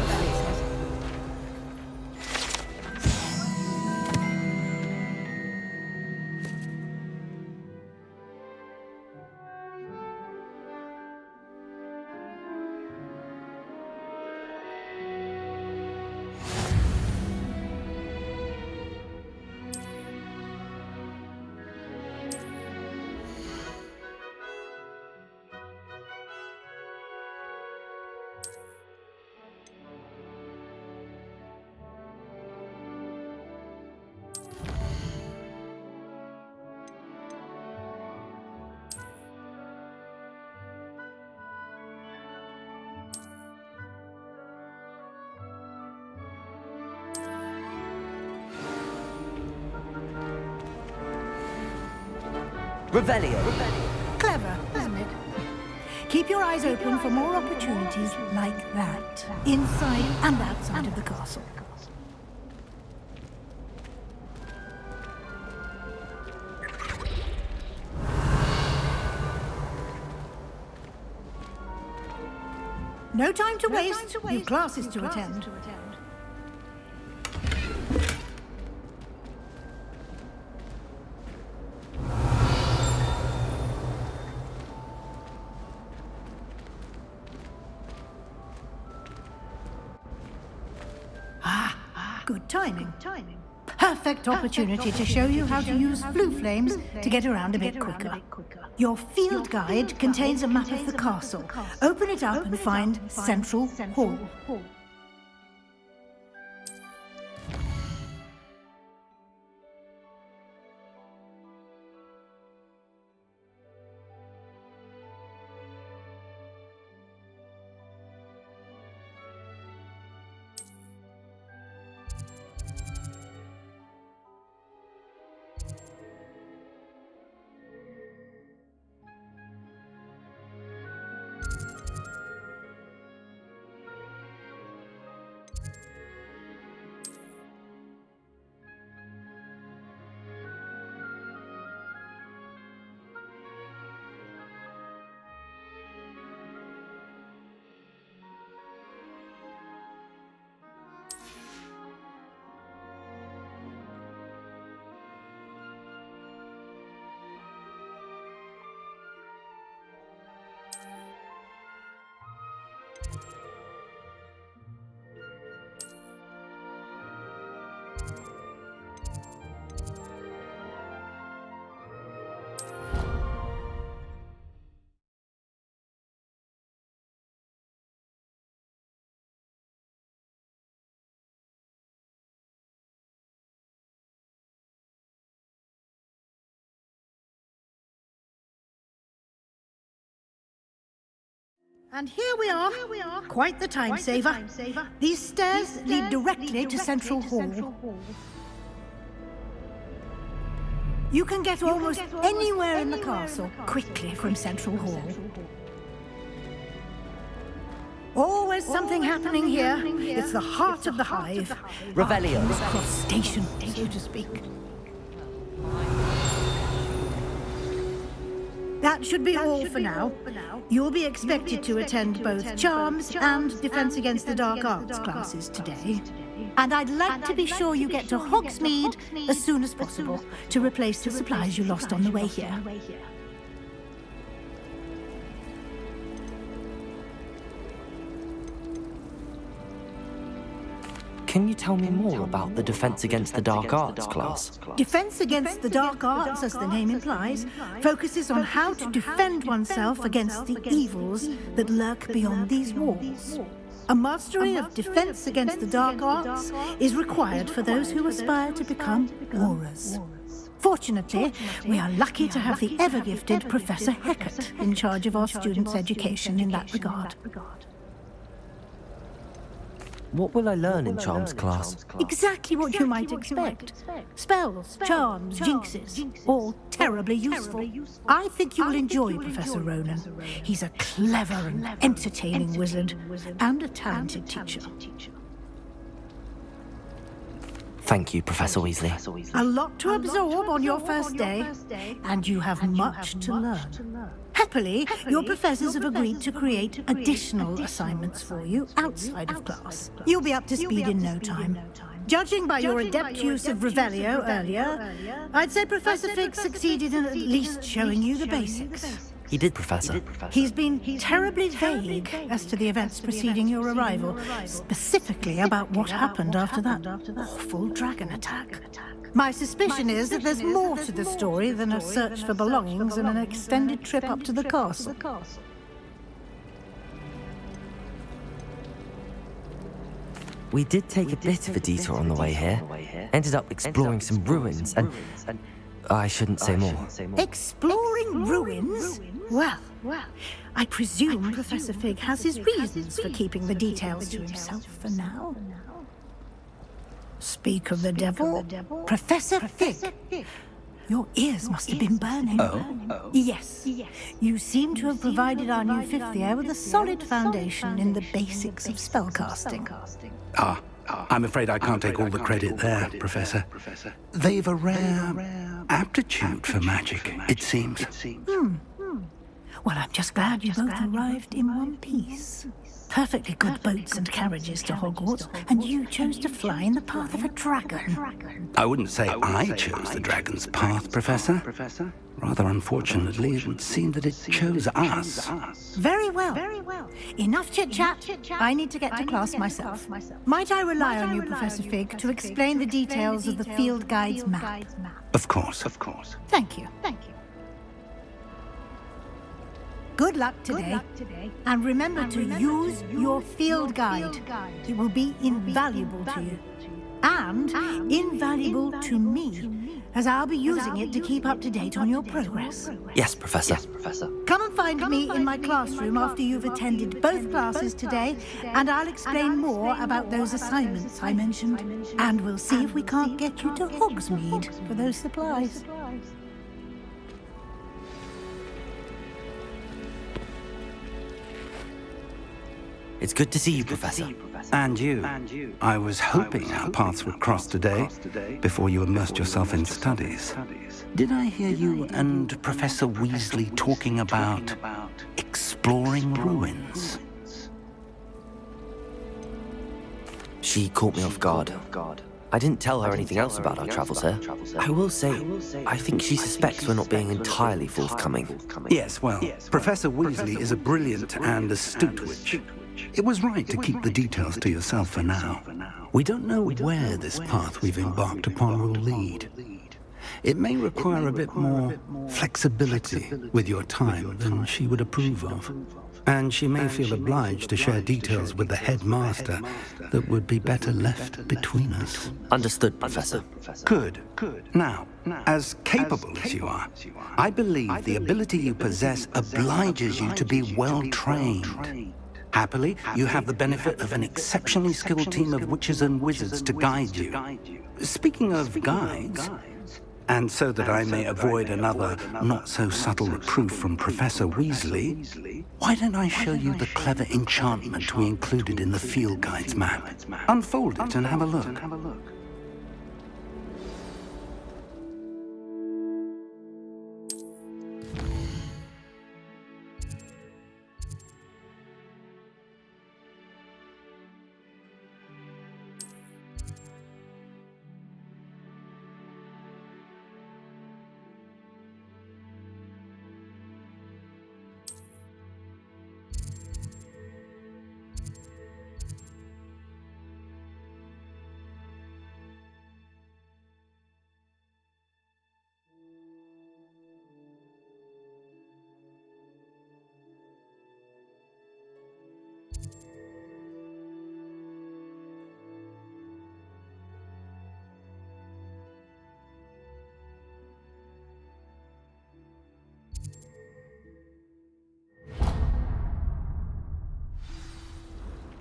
Revelio.
Clever, isn't it? Keep your eyes open for more opportunities like that, inside and outside of the castle. No time to waste. You've classes to attend. Good timing. Perfect opportunity to show you how to use flue flames to get around a bit quicker. Your field guide contains a map of the castle. Open it up and find Central Hall. And here we are. Quite the time saver. These stairs lead directly to Central Hall. You can get almost anywhere in the castle quickly from Central Hall. Always something happening here. It's the heart of the hive.
Revelio.
Cross station, so to speak. That should be all for now. You'll be expected to attend both Charms and Defense Against the Dark Arts classes today. And I'd like to be sure you get to Hogsmeade as soon as possible to replace the supplies you lost on the way here.
Can you tell me more about the Defense Against the Dark Arts class?
Defense Against the Dark Arts, as the name implies, focuses on how to defend oneself against the evils that lurk beyond these walls. A mastery of Defense Against the Dark Arts is required for those who aspire to become Aurors. Fortunately, we are lucky to have the ever-gifted Professor Hecat in charge of our students' education in that regard.
What will I learn in Charms class?
Exactly what you might expect. Spells, charms, jinxes, all terribly useful. I think you will enjoy Professor Ronan. He's a clever and entertaining wizard, and a talented teacher.
Thank you, Professor Weasley.
A lot to absorb on your first day, and you have much to learn. Happily, your professors have agreed to create additional assignments for you outside of class. You'll be up to speed in no time. Judging by your adept use of Revelio earlier, I'd say Professor Fig succeeded in at least showing you the basics.
He did, Professor.
He's been terribly vague as to the events preceding your arrival, specifically about what happened after that awful dragon attack. My suspicion is that there's more to the story than a search for belongings and an extended trip up to the castle.
We did take a bit of a detour on the way here. Ended up exploring some ruins and... I shouldn't say more.
Exploring ruins? Well, I presume Professor Fig has his reasons for keeping the details to himself for now. Speak of the devil, Professor Fig. Your ears must have been burning.
Oh?
Yes. You seem to have provided our new fifth year with a solid foundation in the basics of spellcasting.
I'm afraid I can't take all the credit there, Professor. They've a rare aptitude for magic, it seems.
Well, I'm just glad you both arrived in one piece. Perfectly good boats and carriages to Hogwarts, and you chose to fly in the path of a dragon.
I wouldn't say I chose the dragon's path, Professor. Rather unfortunately, it would seem that it chose us.
Very well. Enough chit-chat. I need to get to class myself. Might I rely on you, Professor Fig, to explain the details of the field guide's map?
Of course.
Thank you. Good luck today. And remember to use your field guide. It will be invaluable to you. And invaluable to me, as I'll be using it to keep up to date on your progress.
Yes, Professor.
Come and find me in my classroom after you've attended both classes today, and I'll explain more about those assignments I mentioned. And we'll see if we can't get you to Hogsmeade for those supplies.
It's good to see you, Professor.
And you. I was hoping our paths would cross today, before you immersed yourself in studies. Did I hear you and Professor Weasley talking about exploring ruins?
She caught me off guard. I didn't tell her anything else about our travels here. I will say, I think she suspects we're not being entirely forthcoming.
Yes, well, Professor Weasley is a brilliant and astute witch. It was right to keep the details to yourself for now. We don't know where this path we've embarked upon will lead. It may require a bit more flexibility with your time than she would approve of. And she may feel obliged to share details with the headmaster that would be better left between us.
Understood, Professor.
Good. Now, as capable as you are, I believe the ability you possess obliges you to be well trained. Happily, you have the benefit of an exceptionally skilled team of witches and wizards to guide you. Speaking of guides, and so that I may avoid another not-so-subtle reproof from Professor Weasley, why don't I show you the clever enchantment we included in the field guide's map? Unfold it and have a look.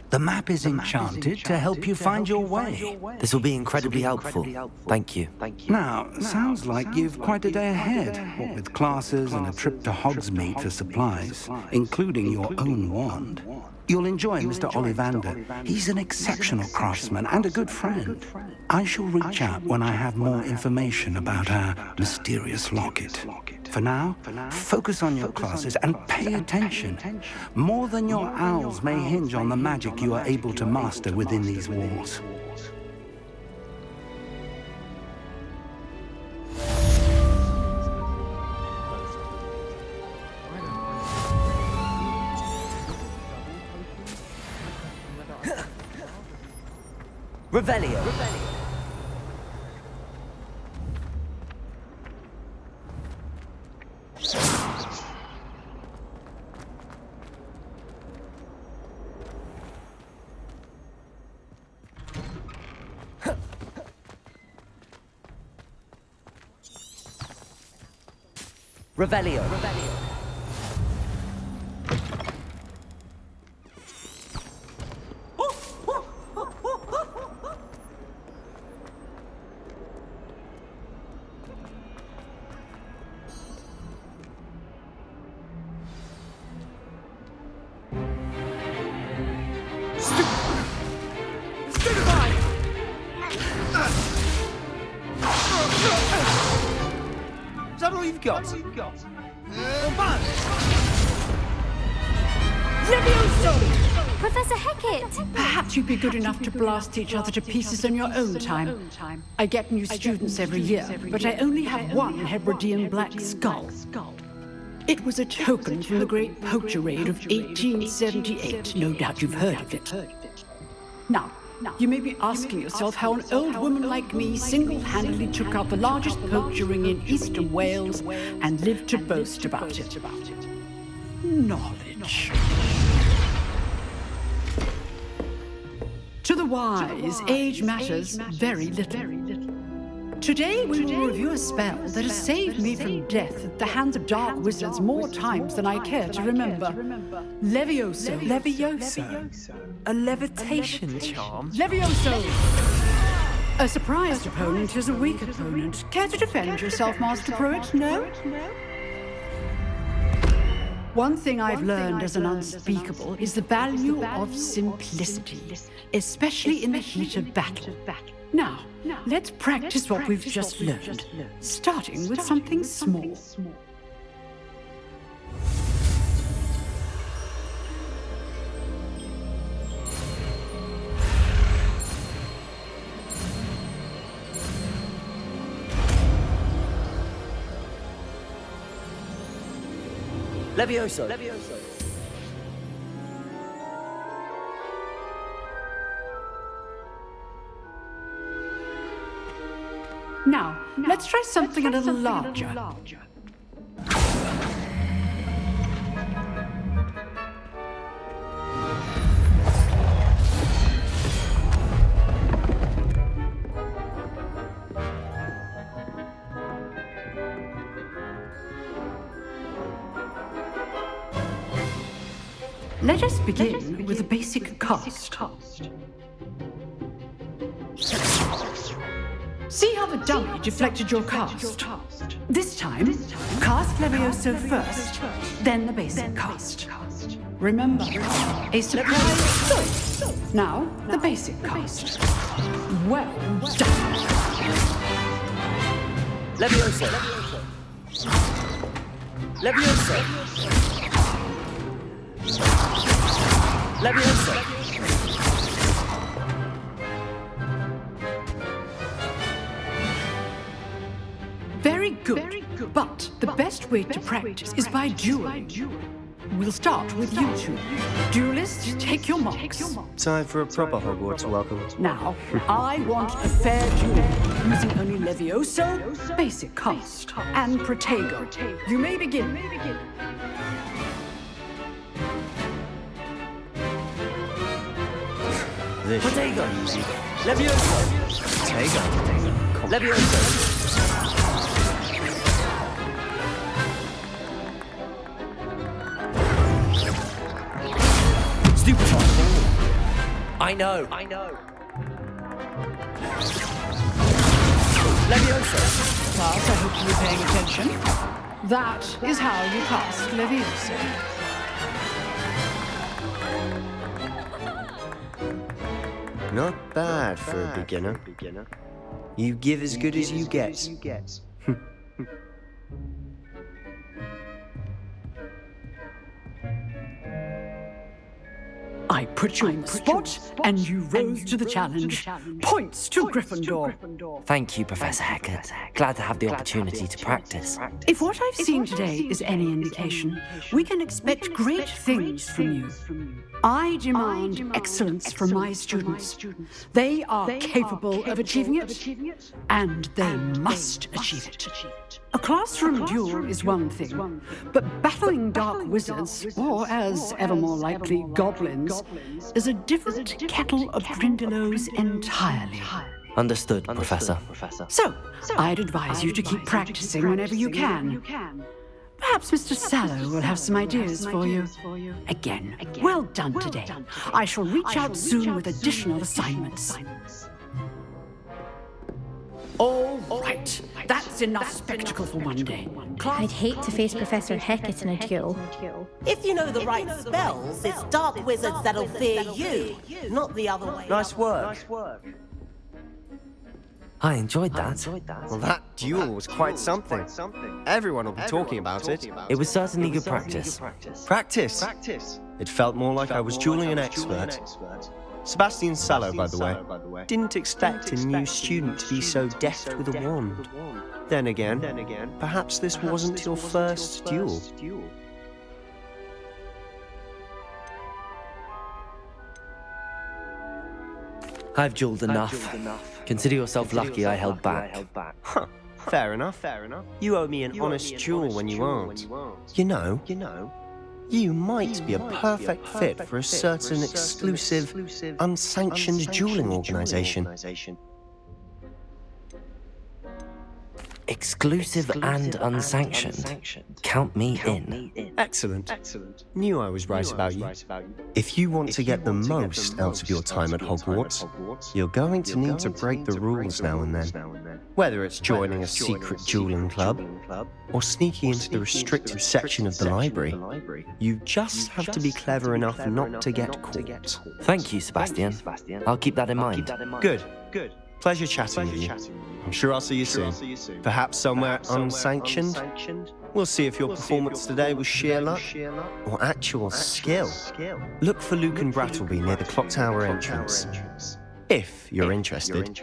The map is enchanted to help you find your way.
This will be incredibly helpful. Thank you.
Now, sounds like you've quite a day ahead, what with classes and a trip to Hogsmeade for supplies, including your own wand. You'll enjoy Mr. Ollivander. He's an exceptional craftsman and a good friend. I shall reach out when I have more information about our mysterious locket. For now, focus on your classes and pay attention. More than your owls may hinge on the magic you are able to master within these walls.
Revelio. Revelio.
that all you've got?
Professor Hecat!
Perhaps you'd be good enough to blast each other to pieces in your own time. I get new students every year, but I only have one Hebridean black skull. It was a token from the Great Poacher Raid of 1878. No doubt you've heard of it. Now, you may be asking yourself how an old woman like me single-handedly took out the largest poacher ring in eastern Wales and lived to boast about it. Knowledge. To the wise, age matters very little. Today we will review a spell that has saved me from death at the hands of dark wizards more times than I care to remember. Levioso.
Levioso? A levitation charm?
Levioso! A surprised opponent is a weak opponent. Care to defend yourself, Master Pruitt? No? One thing I've learned as an unspeakable is the value of simplicity, especially in the heat of battle. Now, let's practice what we've just learned, starting with something small.
Levioso.
Now, let's try something a little larger. Let us begin with a basic cast. See how the dummy deflected your cast? This time, cast Levioso first, then the basic cast. Remember, a surprise. Now, the basic cast. Well done.
Levioso. Levioso. Levioso.
Very good. But the best way to practice is by dueling. We'll start with you two. Duelists, take your marks.
Time for a proper Hogwarts welcome.
Now, I want a fair duel, using only Levioso, basic cast, and Protego. You may begin.
Protego. Levioso.
Protego.
Levioso. Stupid. I know. Levioso.
Class, I hope you're paying attention. That is how you cast Levioso.
Not bad for a beginner. You give as good as you get.
I put you on the spot, and you rose to the challenge. Points to Gryffindor.
Thank you, Professor Hecat. Glad to have the opportunity to practice.
If what I've seen today is any indication, we can expect great things from you. I demand excellence from my students. They are capable of achieving it, and they must achieve it. A classroom duel is one thing, but battling dark wizards, or as ever more likely, goblins, is a different kettle of Grindylows entirely.
Understood, Professor.
So, I'd advise you to keep practicing whenever you can. Perhaps Mr. Sallow will have some ideas for you. Again, well done today. I shall reach out soon with additional assignments. All right, that's enough spectacle for one day.
I'd hate to face Professor Hecat in a duel.
If you know the right spells, it's dark wizards that'll fear you, not the other way.
Nice work.
I enjoyed that.
Well, that duel was quite something. Everyone will be talking about it.
It was certainly good practice.
Practice? It felt more like I was dueling an expert. Sebastian Sallow, by the way, didn't expect a new student to be so deft with a wand. Then again, perhaps this wasn't your first duel.
I've duelled enough. Consider yourself lucky I held back.
Huh. Fair enough. You owe me an honest duel when you aren't. You know, you might be a perfect fit for a certain exclusive, unsanctioned dueling organization.
Exclusive and unsanctioned. Count me in.
Excellent. Knew I was right about you. If you want to get the most out of your time at Hogwarts, you're going to need to break the rules now and then. Whether it's joining a secret dueling club or sneaking into the restricted section of the library, you just have to be clever enough not to get caught.
Thank you, Sebastian. I'll keep that in mind.
Good. Pleasure chatting with you. I'm sure I'll see you soon. Perhaps somewhere unsanctioned? We'll see if your performance today was sheer luck or actual skill. Look for Luke and Brattleby near the clock tower entrance, if you're interested.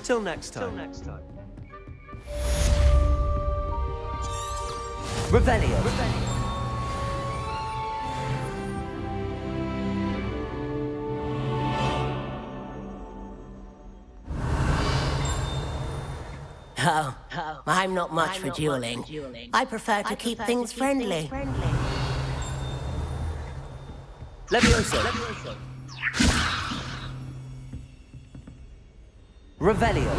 Till next time.
Revelio.
Oh, I'm not much for dueling. I prefer to keep things friendly.
Levioso. Revelio.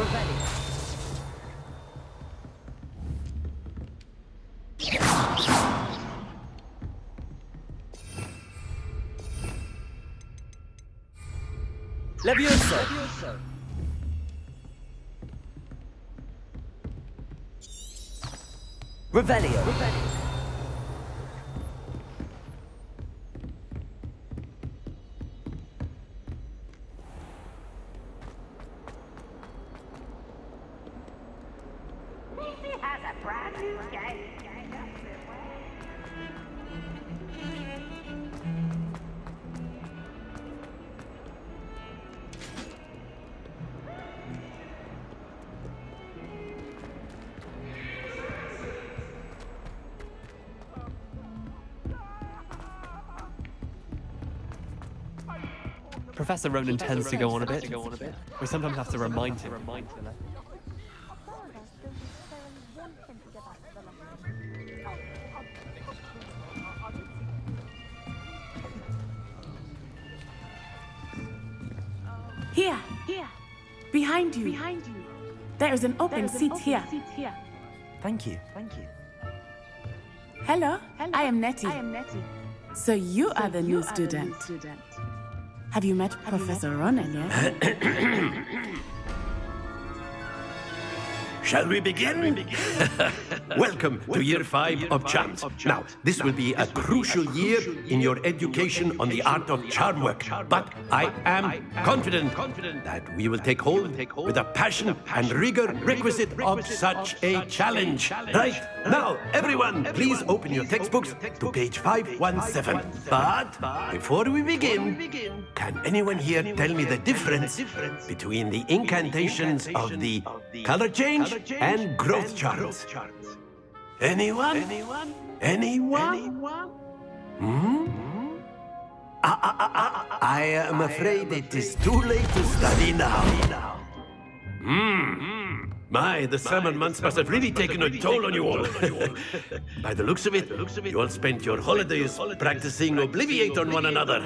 Levioso. Revelio.
Has a brand new game.
Professor Ronan tends to go on a bit. We sometimes have to remind him.
Here. Behind you. There is an open seat here.
Thank you.
Hello, I am Nettie. So you are the new student. Have you met Professor Ronan yet?
Shall we begin? Welcome to Year 5 of Charms. Now, this will be a crucial year in your education on the art of charm work. But I am confident that we will take hold with the passion and rigor requisite of such a challenge. Right, now, everyone, please open your textbooks to page 517. But before we begin, can anyone here tell me the difference between the incantations of the color change and growth charts? Anyone? I am afraid it is too late to study now. My, the summer months must have really taken a toll on you all. By the looks of it, you all spent your holidays practicing Obliviate on one another.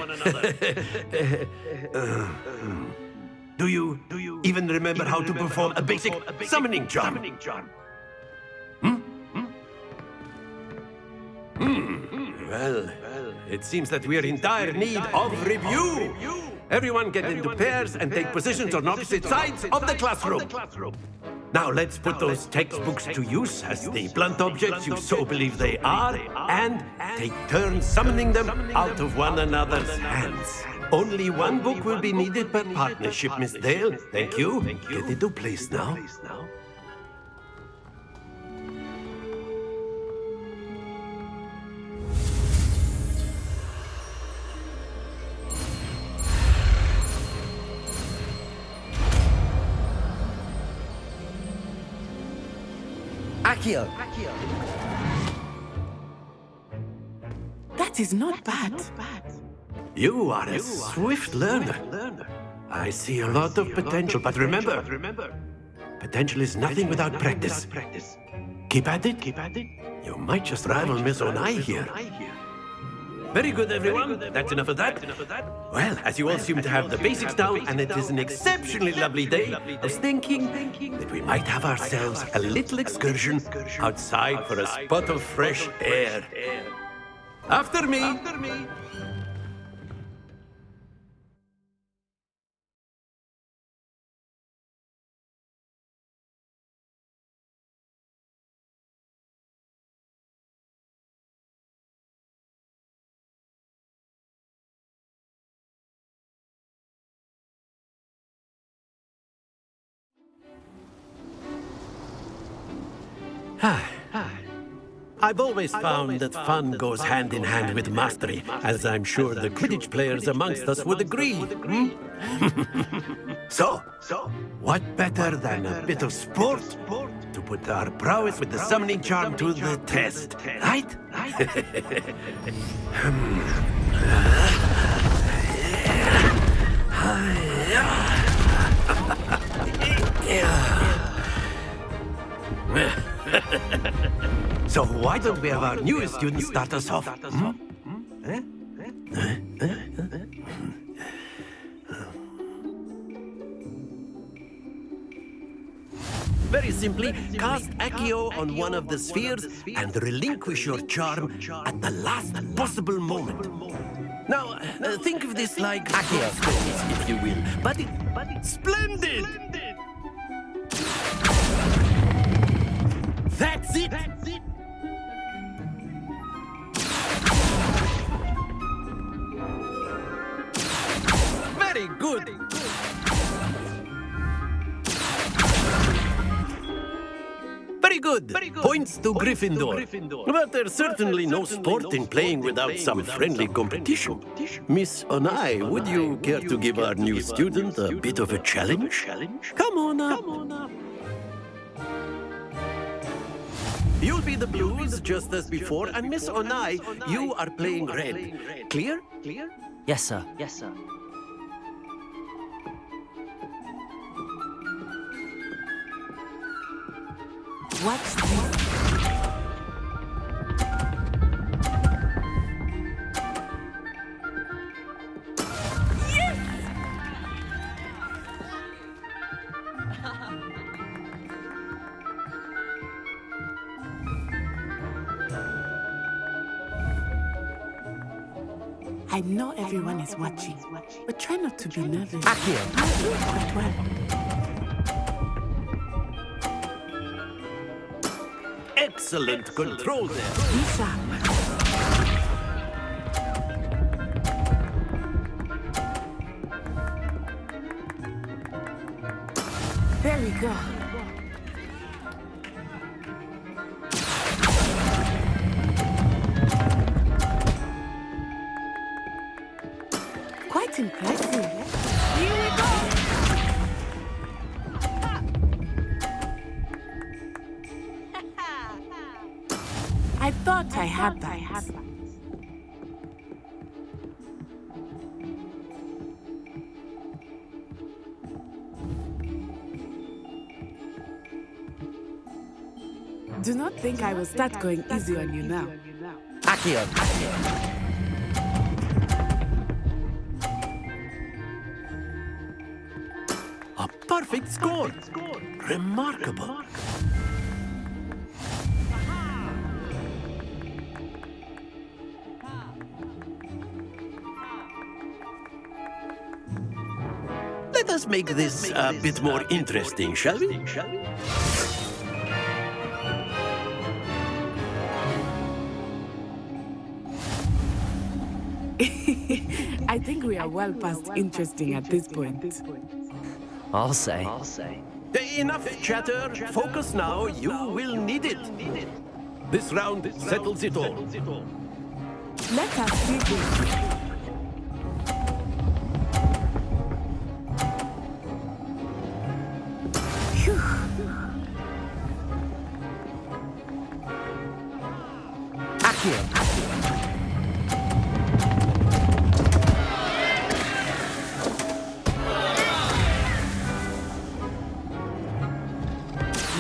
Do you even remember how to perform a basic summoning charm? Well, it seems that we are in dire need of review. Everyone get into pairs and take positions on opposite sides of the classroom. Now let's put those textbooks to use as the blunt objects you so believe they are, and take turns summoning them out of one another's hands. Only one book will be needed per partnership, Miss Dale. Thank you. Get into place now.
Accio!
That is not bad.
You are a swift learner. I see a lot of potential, but remember, potential is nothing without practice. Keep at it. You might just rival Miss Onai here. Very good, everyone. That's enough of that. Well, as you all seem to have the basics down, and it is an exceptionally lovely day, I was thinking that we might have ourselves a little excursion outside for a spot of fresh air. After me. I've always found that fun goes hand in hand with mastery, as I'm sure the Quidditch players amongst us would agree. So, what better than a bit of sport to put our prowess with the summoning charm to the test, right? So why don't we have our newest student start us off? Very simply, cast Accio on one of the spheres and relinquish your charm at the last possible moment. Now, think of this like Accio stones, if you will. But it's splendid! That's it! Very good! Very good! Points to Gryffindor. But there's certainly no sport in playing without some friendly competition. Miss Onai, would you care to give our new student a bit of a challenge? Come on up. You'll be the blues, just as before, and Miss Onai, you are playing red. Clear?
Yes, sir.
What's this? I know everyone is watching, but try not to be nervous.
Accio!
You do quite well.
Excellent control there.
Be sharp. There we go. Quite impressive. Here we go. I thought I had that. Do not think I will start going easy on you now.
Accio!
A perfect score. Remarkable. Let us make this a bit more interesting, shall we?
I think we are well past interesting at this point.
I'll say.
Enough chatter. Focus now. You will need it. This round settles it all.
Let us begin.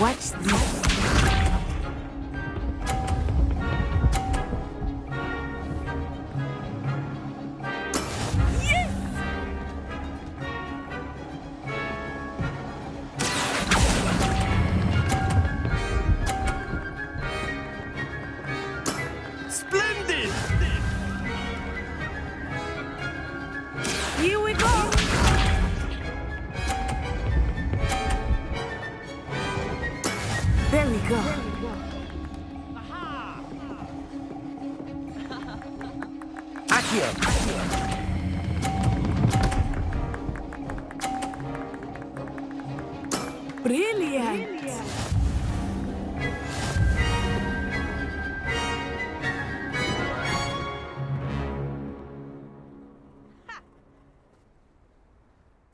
Watch this.
Splendid!
Here we go. There we go. Brilliant.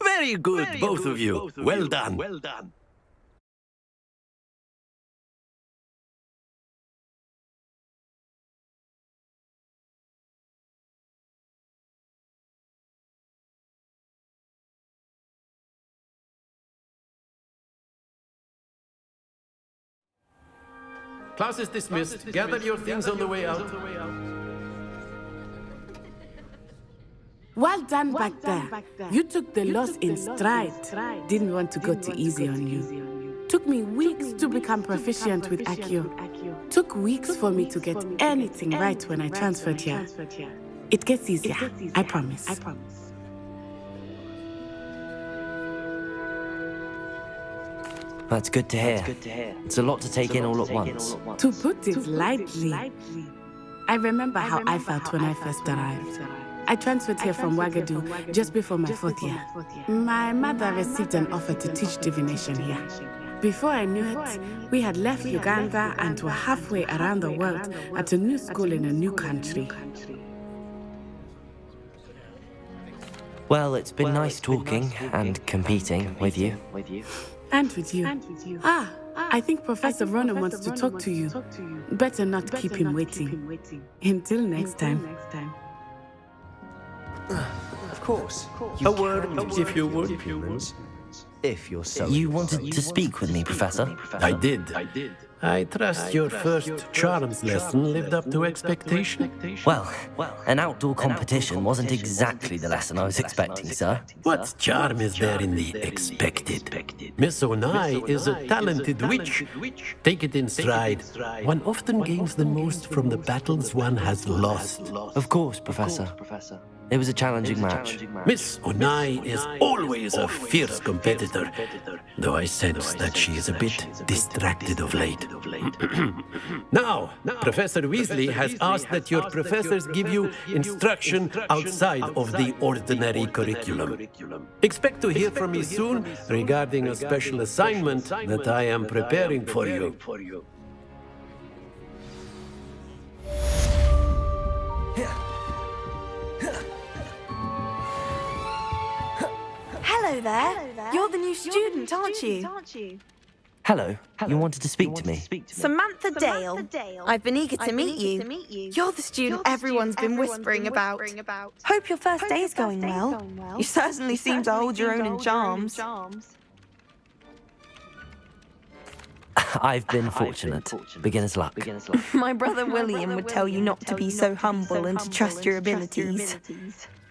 Very good, both of you. Well done.
Class is dismissed. Gather your things on the way out.
Well done back there. You took the loss in stride. Didn't want to go too easy on you. Took me weeks to become proficient with Accio. Took weeks for me to get anything right when I transferred here. It gets easier, I promise.
That's good to hear. It's a lot to take in all at once.
To put it lightly, I remember how I felt when I first arrived. I transferred here from Ouagadougou just before my 4th year. My mother received an offer to teach divination here. Before I knew it, we had left Uganda and were halfway around the world at a new school in a new country.
Well, it's been nice talking and competing with you.
And with you. I think Professor Ronan wants to talk to you. Better not keep him waiting. Until next time.
Of course.
A word, if you would.
Humans, if you're so.
You wanted to speak with me, Professor?
I did. I trust your first charms lesson lived up to expectation.
Well, an outdoor competition wasn't exactly the lesson I was expecting, sir.
What charm is there in the expected? Miss Onai is a talented witch. Take it in stride. One often gains the most from the battles one has lost.
Of course, Professor. It was a challenging match.
Miss Onai is always a fierce competitor, though I sense that she is a bit distracted of late. Now, Professor Weasley has asked that your professors give you instruction outside of the ordinary curriculum. Expect to hear from me soon regarding a special assignment that I am preparing for you.
Hello there. You're the new student, aren't you?
Hello. You wanted to speak to me?
Samantha Dale. I've been eager to meet you. You're the student everyone's been whispering about. Hope your first day's going well. You certainly seem to hold your own in charms.
I've been fortunate. Beginner's luck.
My brother William would tell you not to be so humble and to trust your abilities.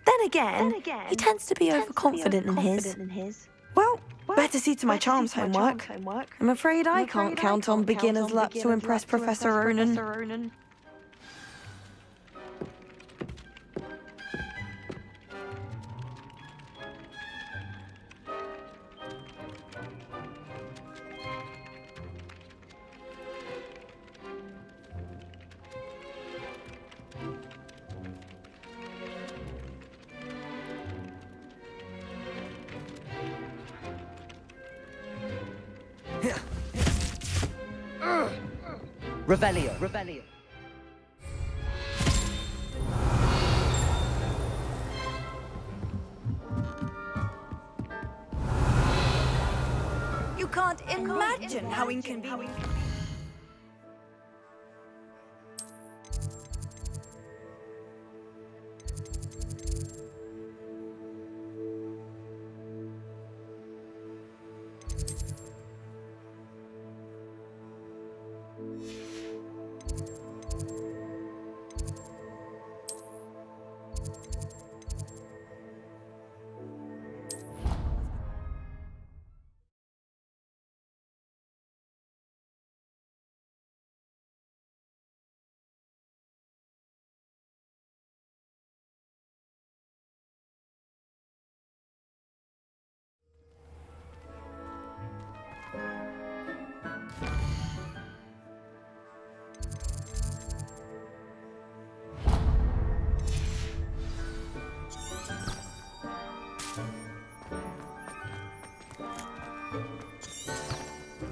Then again, he tends to be overconfident in his. Well, better see to my charms homework. I'm afraid I can't count on beginner's luck to impress Professor Ronan.
Revelio. Revelio.
You can't imagine how inconvenient.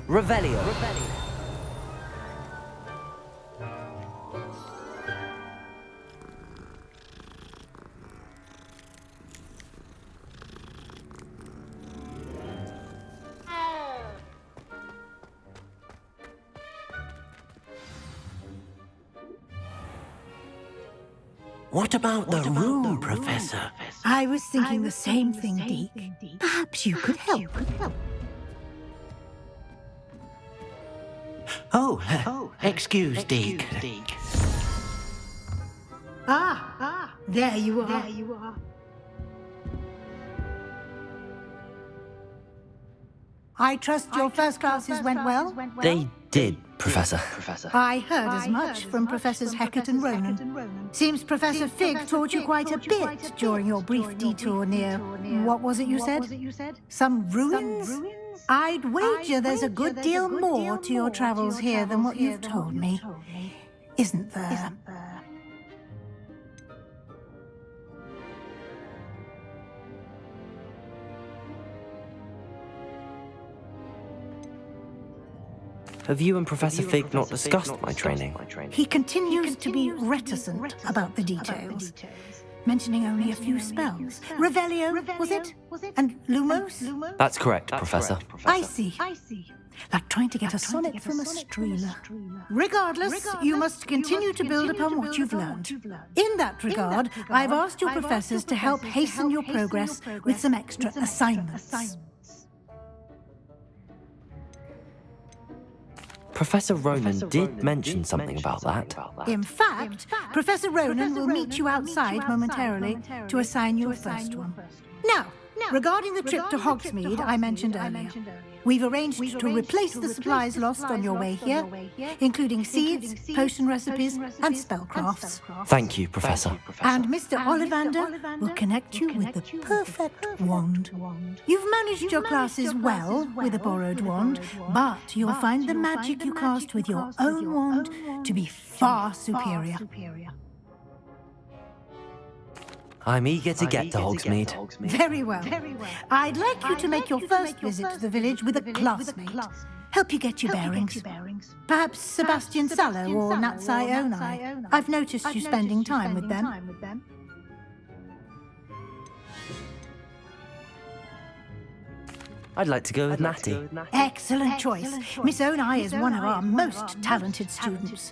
Revelio.
What about the room, Professor?
I was thinking the same thing, Deke. Perhaps you could help.
Oh, excuse, Deke.
There you are. I trust your first classes went well?
They did, Professor.
I heard as much from Professors Hecat and Ronan. Seems Professor Fig taught you quite a bit during your brief detour near... What was it you said? Some ruins? I'd wager there's a good deal more to your travels here than what you've told me. Isn't there?
Have you and Professor Fig not discussed my training?
He continues to be reticent about the details, mentioning only a few spells. Revelio, was it? And Lumos?
That's correct, Professor.
I see. Like trying to get a sonnet from a streamer. Regardless, you must continue to build upon what you've learned. In that regard, I've asked your professors to help hasten your progress with some extra assignments.
Professor Ronan did mention something about that.
In fact, Professor Ronan will meet you outside momentarily to assign your first one. Now, regarding the trip to Hogsmeade I mentioned earlier, we've arranged to replace the supplies lost on your way here, including seeds, potion recipes, and spellcrafts.
Thank you, Professor.
And Mr. Ollivander will connect you with the perfect wand. You've managed your classes well with a borrowed wand, but you'll find the magic you cast with your own wand to be far superior.
I'm eager to get to Hogsmeade.
Very well. I'd like you to make your first visit to the village with a classmate. Help you get your bearings. Perhaps Sebastian Sallow or Natsai Onai. I've noticed you spending time with them.
I'd like to go with Natty.
Excellent choice. Miss Onai is one of our most talented students.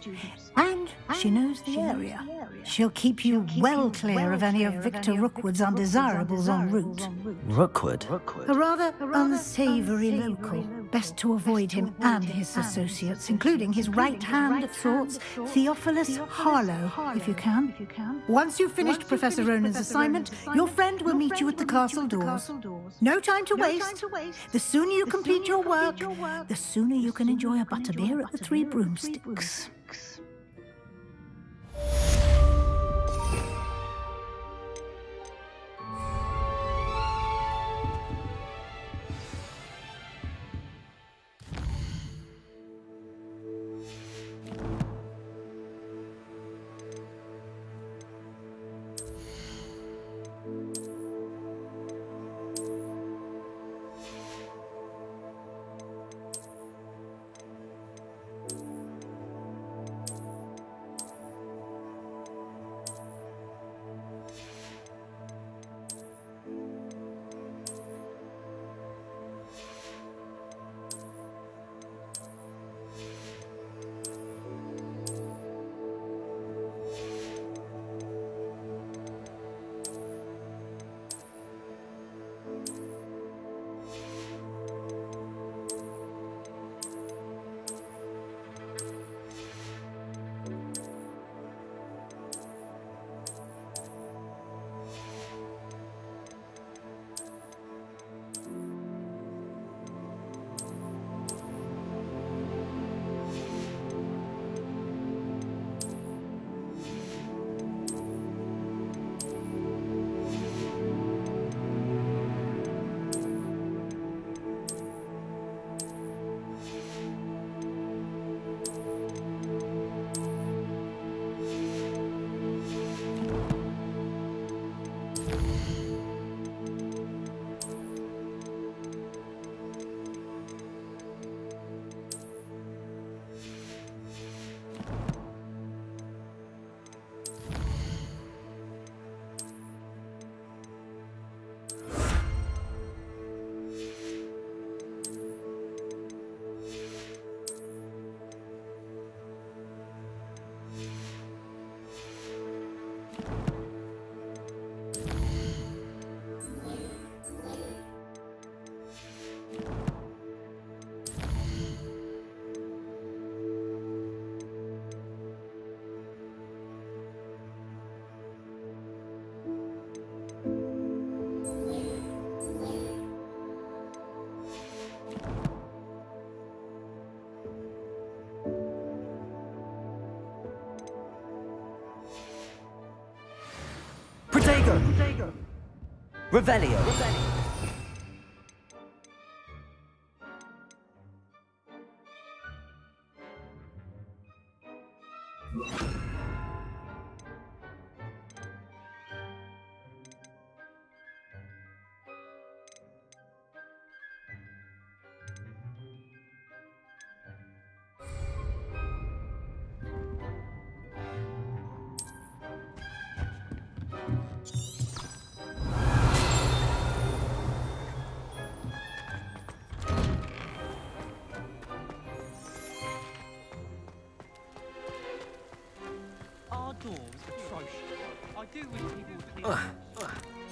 And she knows the area. She'll keep you well clear of any of Victor Rookwood's undesirables en route.
Rookwood?
A rather unsavory local. Best to avoid him and his associates, including his right hand of sorts, Theophilus Harlow, if you can. Once you've finished Professor Ronan's assignment, your friend will meet you at the castle doors. No time to waste. The sooner you complete your work, the sooner you can enjoy a butterbeer at the Three Broomsticks.
Protego! Revelio!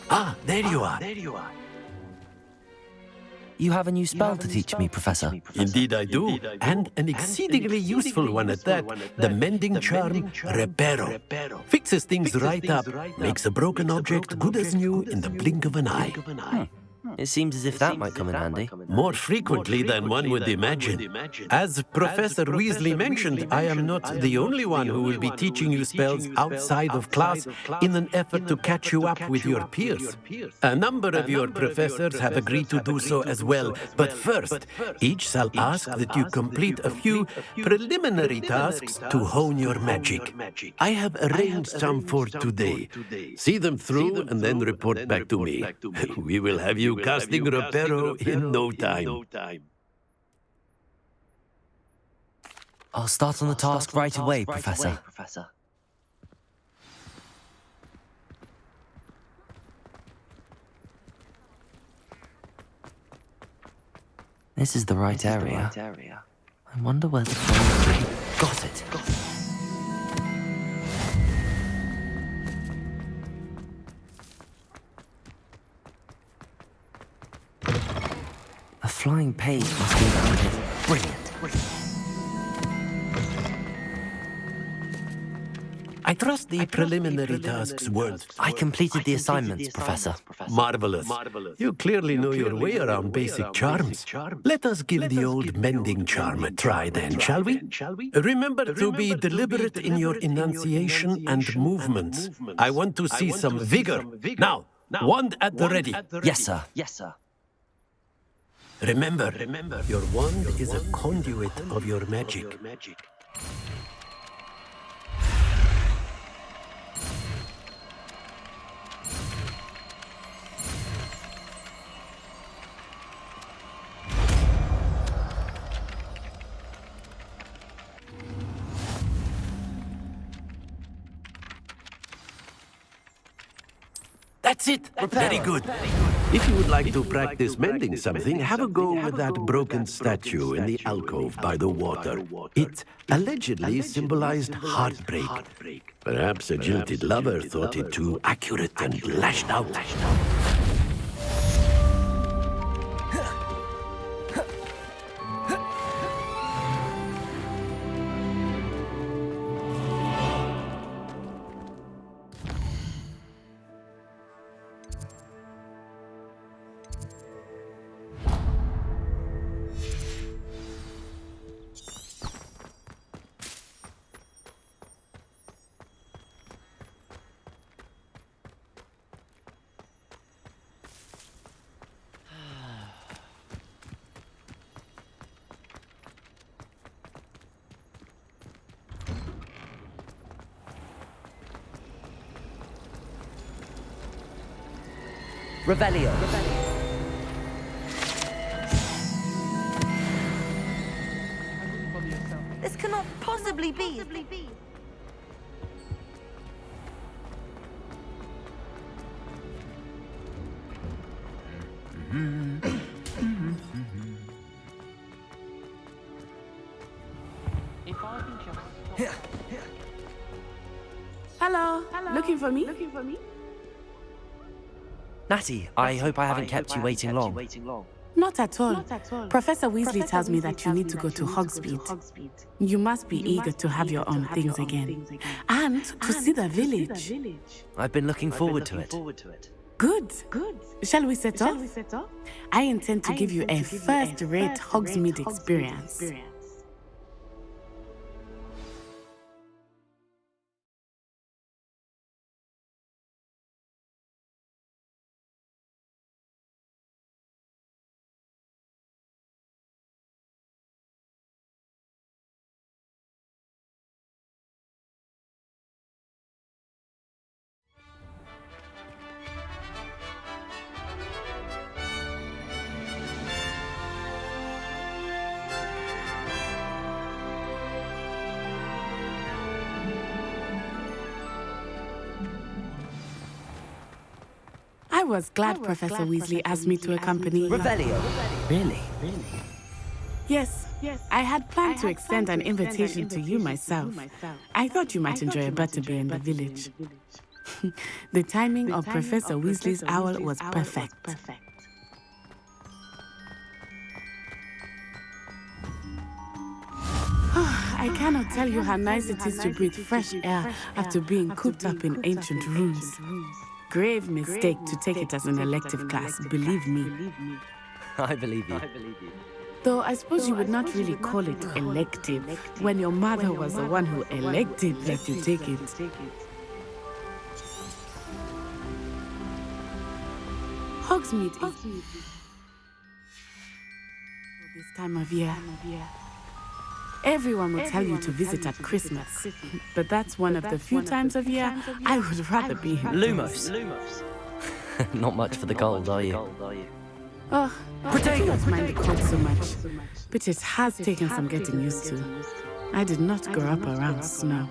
Ah, there you are.
You have a new spell to teach me, Professor.
Indeed I do, and an exceedingly useful one at that. The mending charm, Reparo. Fixes things right up, makes a broken object good as new in the blink of an eye.
It seems as if that might come in handy.
More frequently than one would imagine. As Professor Weasley mentioned, I am not the only one who will be teaching you spells outside of class in an effort to catch you up with your peers. A number of your professors have agreed to do so as well, but first, each shall ask that you complete a few preliminary tasks to hone your magic. I have arranged some for today. See them through and then report back to me. We will have you casting Reparo in no time.
I'll start on the task right away, Professor. This is the right area. I wonder where the got it. A flying page must be around it. Brilliant.
I trust the preliminary tasks weren't...
I completed the assignments, Professor.
Marvelous. You clearly know your way around basic charms. Let us give the old mending charm a try then, shall we? Remember to be deliberate in your enunciation and movements. I want to see some vigor. Now, wand at the ready.
Yes, sir.
Remember, your wand is a conduit of your magic. That's it. Very good. If you would like to practice mending something, have a go with that broken statue in the alcove by the water. It allegedly symbolized heartbreak. Perhaps a jilted lover thought it too accurate and lashed out.
Revelio.
This cannot possibly be.
Hello. Looking for me?
Natty, I hope I haven't kept you waiting long.
Not at all. Professor Weasley tells me that you need to go to Hogsmeade. You must be eager to have your own things again. And to see the village.
I've been looking forward to it.
Good. Shall we set off? I intend to give you a first-rate Hogsmeade experience. was glad Professor Weasley asked me to accompany.
Revelio. Really?
Yes, I had planned to extend an invitation to you myself. I thought you might enjoy a butterbeer in the village. The timing of Professor Weasley's owl was perfect. I cannot tell you how nice it is to breathe fresh air after being cooped up in ancient rooms. Grave mistake to take it as an elective class, believe me.
I believe you.
Though I suppose you would not really call it elective when your mother was the one who elected that you take it. Hogsmeade is this time of year. Everyone will tell you to visit at Christmas, but that's one of the few times of year I would rather be in
Lumos. Not much for the cold, are you?
Oh, I do not mind the cold so much, but it has taken some getting used to. I did not grow up around snow.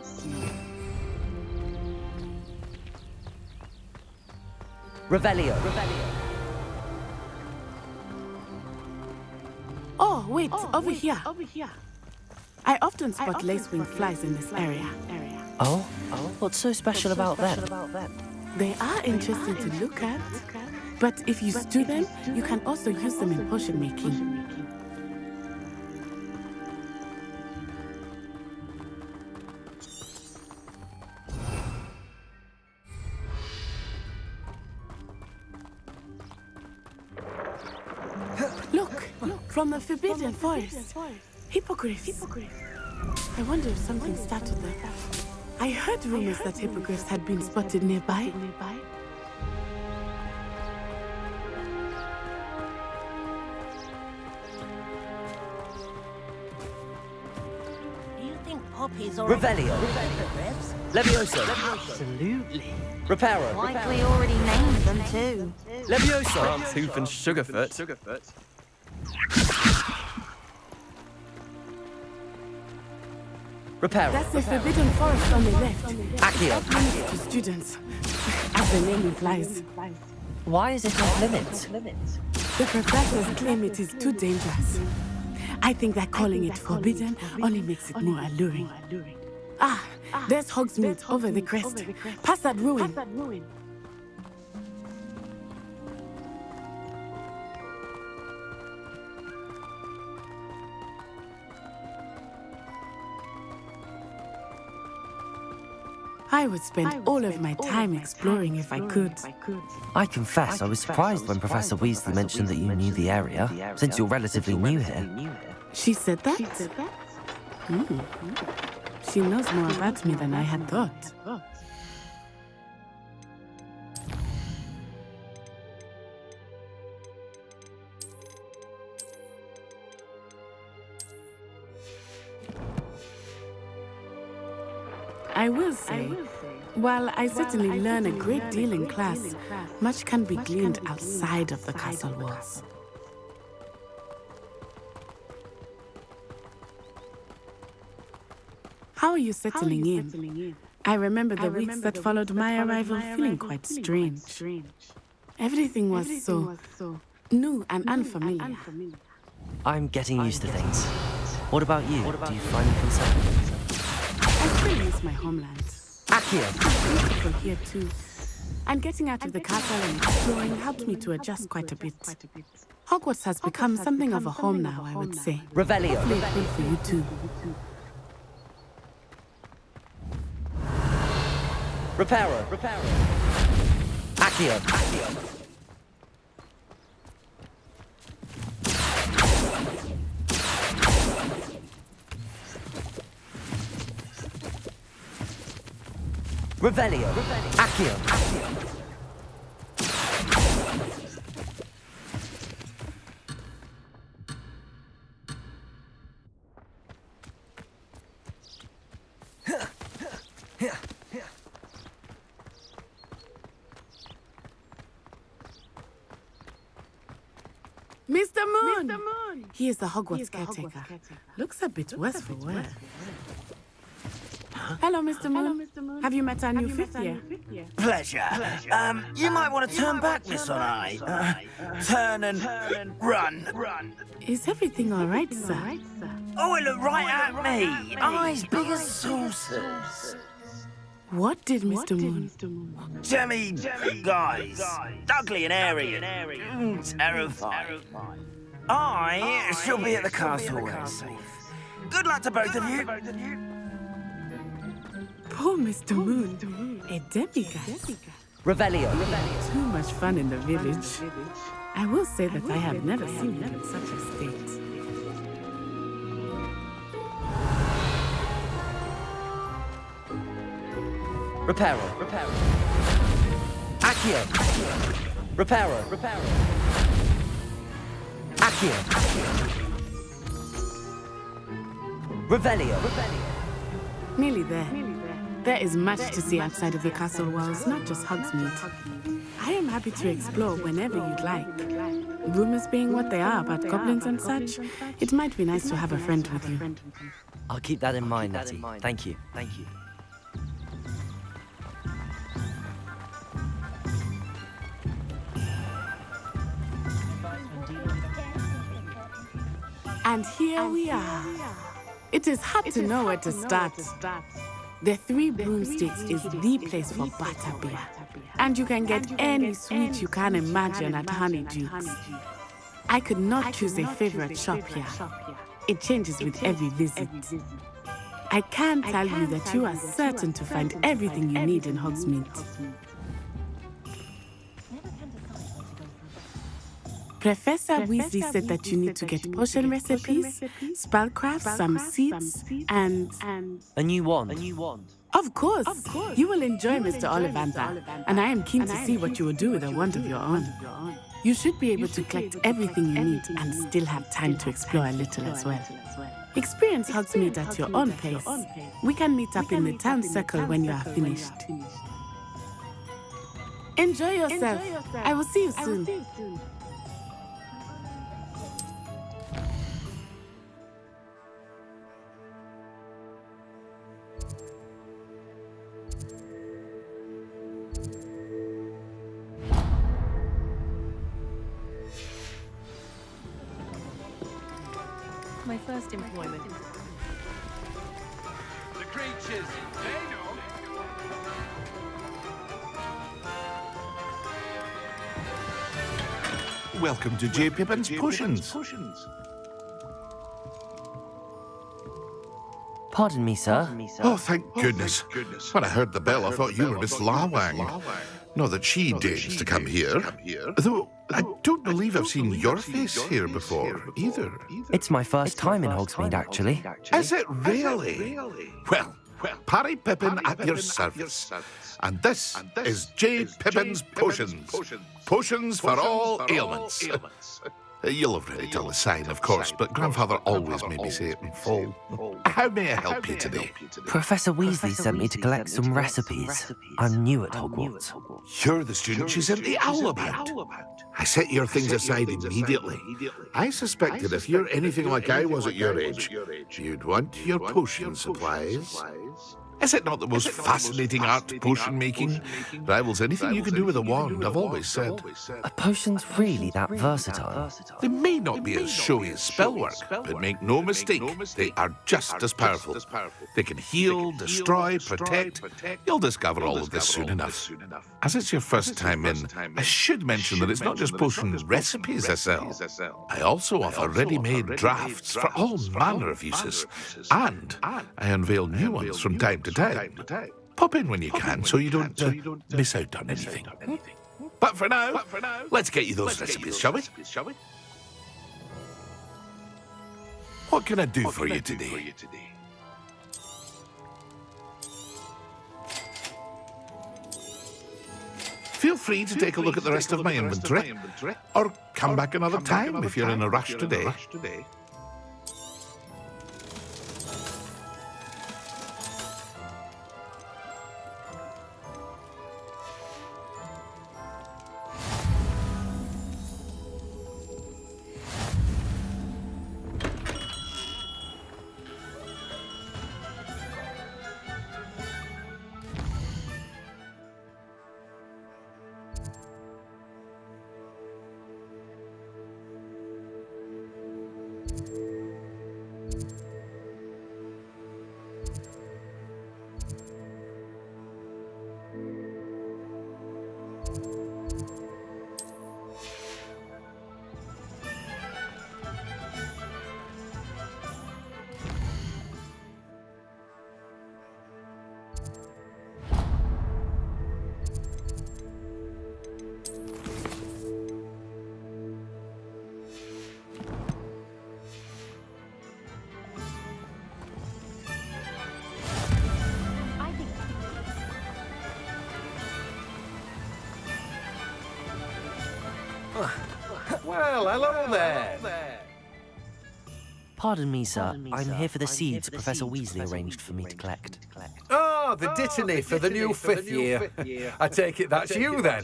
Revelio.
Oh, wait, over here. I often spot lacewing flies in this area.
Oh? What's so special about them?
They are interesting to look at, but if you stew them, you can also use them in potion making. Look, from the Forbidden Forest. Hippogriffs. I wonder if something started there. I heard rumors that hippogriffs had been spotted nearby.
Do you think Poppy's
Revelio.
hippogriffs?
Levioso.
Absolutely.
Reparo.
Likely already named them too.
Levioso.
Tooth and Sugarfoot.
Reparo.
That's the Forbidden Forest on the left.
Accio.
Limits to students, as the name implies.
Why is it off limits?
The professors claim it is too dangerous. I think that calling it forbidden only makes it more alluring. Ah, there's Hogsmeade over the crest. Past that ruin. I would spend all of my time exploring if I could.
I confess, I was surprised when Professor Weasley mentioned that you knew the area, since you're relatively new here.
She said that? She knows more about me than I had thought. I will say, while I certainly learn a great deal in class, much can be gleaned outside of the castle walls. How are you settling in? I remember the weeks that followed my arrival feeling quite strange. Everything was so new and unfamiliar.
I'm getting used to things. What about you? Do you find it concerning?
I still miss my homeland.
Accio!
It's beautiful here too. And getting out of the castle and exploring helped me to adjust quite a bit. Hogwarts has become something of a home now, I would say.
Revelio.
Hopefully it will for you too.
Reparo. Accio. Revelio. Accio.
Mr. Moon! He is the Hogwarts caretaker. Looks a bit worse for wear. Hello, Mr. Moon. Have you met our new fifth year?
Pleasure. You might want to turn back, Miss Onai. Turn and run.
Is everything all right, sir?
Oh, it looked right at me. Eyes big as saucers.
What did Mr. Moon?
Demi guys. Ugly and airy. Terrifying. I shall be at the castle when it's safe. Good luck to both of you.
Poor Mr. Moon. A demigod.
Revelio.
Too much fun in the village. I will say that I have never seen him in such a state.
Reparo. Accio. Reparo. Accio. Revelio.
Nearly there. There is much to see outside of the castle walls, not just Hogsmeade. I am happy to explore whenever you'd like. Rumors being what they are about goblins and such, it might be nice to have a friend with you.
I'll keep that in mind, Natty. Thank you.
And here we are. It is hard to know where to start. The Three Broomsticks is the place for butterbeer. And you can get any sweet you can imagine at Honeydukes. I could not choose a favorite shop here. It changes with every visit. I can tell you that you are certain to find everything you need in Hogsmeade. Professor Weasley said that you need to get potion recipes, spellcraft, some seeds, and...
A new wand.
Of course. You will enjoy Mr. Ollivander, and I am keen to see what you will do with a wand of your own. You should be able to collect everything you need and still have time to explore a little as well. Experience Hogsmeade at your own pace. We can meet up in the town circle when you are finished. Enjoy yourself. I will see you soon.
My first employment.
The creatures, they know.
Welcome to J. Pippin's Potions.
Pardon me, sir.
Oh, thank goodness. When I heard the bell, I thought you were Miss Lawang. Not that she deigns to come here. Though I don't believe I've seen your face here before, either.
It's my first time in Hogsmeade, actually.
Is it really? Well, Parry Pippin at your service. And this is J. Pippin's Potions. Potions for all ailments. You'll have read it on the sign, of course, but Grandfather always made me say it in full. How may I help you today?
Professor Weasley sent me to collect some recipes. I'm new at Hogwarts.
You're the student she sent the owl about. I set your things aside immediately. I suspected if you're anything like I was at your age, you'd want your potion supplies. Is it not the most fascinating art, potion making? Rivals anything you can do with a wand, I've always said.
Are potions really that versatile?
They may not be as showy as spellwork, but make no mistake, they are just as powerful. They can heal, destroy, protect. You'll discover all of this soon enough. As it's your first time in, I should mention that it's not just potion recipes I sell. I also offer ready-made drafts for all manner of uses. And I unveil new ones from time to time. Pop in when you can so you don't miss out on anything. But for now, let's get you those recipes, shall we? What can I do for you today? Feel free to take a look at the rest of my inventory, or come back another time if you're in a rush today.
Well, hello there.
Pardon me, sir. I'm here for the seeds Professor Weasley arranged for me to collect.
Oh, the dittany for the new fifth year. I take it that's you then.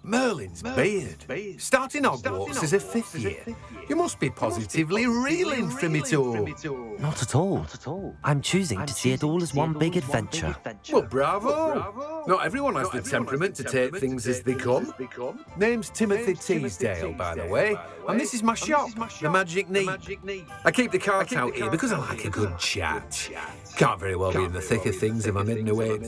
Merlin's beard. Starting Hogwarts as a fifth year. You must be positively reeling from it all.
Not at all. I'm choosing to see it all as one big adventure.
Well, bravo. Not everyone has the temperament to take things as they come. Name's Timothy Teasdale, by the way, and this is my shop, the Magic Neep. I keep the cart out here because I like a good chat. Can't very well be in the thick of things if I'm hidden away.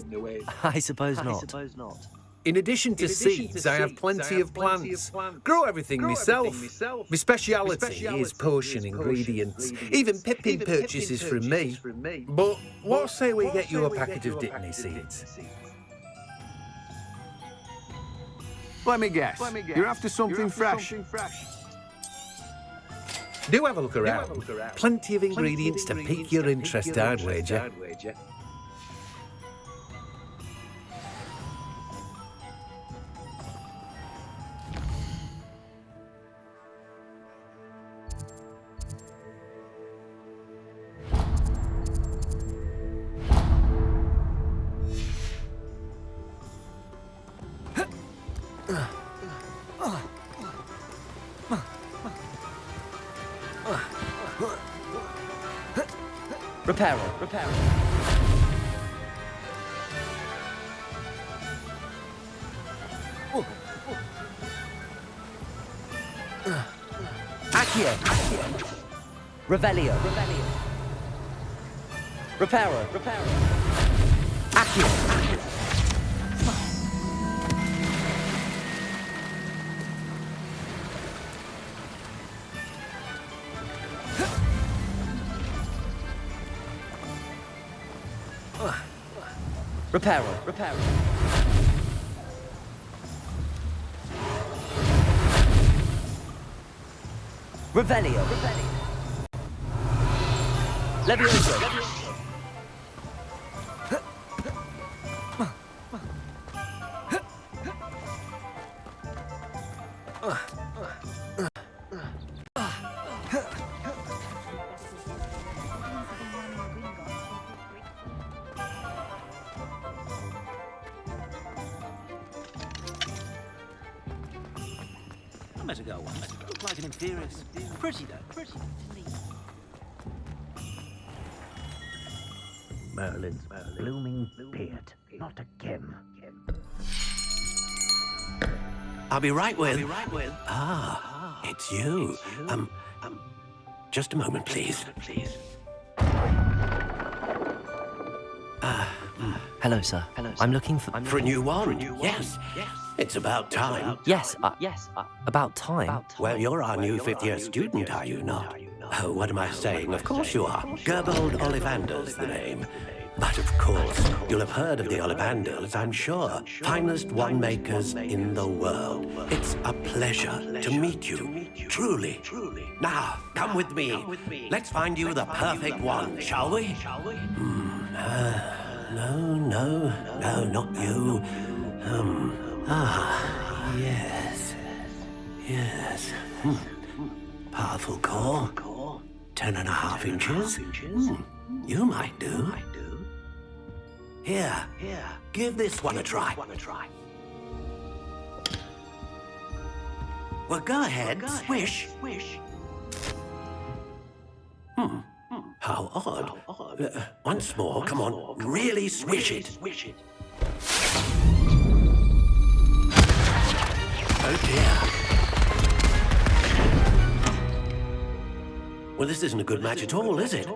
I suppose not.
In addition to seeds, I have plenty of plants. Grow everything myself. My speciality is potion ingredients. Even Pippin purchases from me. But what say we get you a packet of Dittany seeds?
Let me guess. You're after something fresh.
Do have a look around. Plenty of ingredients to pique your interest, I'd wager.
Reparo. Accio. Revelio. Reparo. Accio. Reparo. Revelio. Levioso.
I better go one. Look like an inferior. Pretty though.
Merlin's blooming beard. Not again.
I'll be right with. Ah, it's you. Just a moment, please.
Hello, sir. I'm looking for
a new wand. Yes. It's about time.
Yes, about time.
Well, you're our new fifth-year student, are you not? Oh, what am I saying? Of course you are. Gerbold Ollivander's the name. But of course, you'll have heard of the Ollivanders, I'm sure. Finest wand makers in the world. It's a pleasure to meet you. Truly. Now, come with me. Let's find you the perfect wand, shall we? No, not you. Yes. Powerful core. 10.5 inches. You might do. Here. Give this one a try. Well, go ahead. Swish. How odd. Once more, come on. Really swish it. Oh dear. Well, this isn't a good match at all, is it?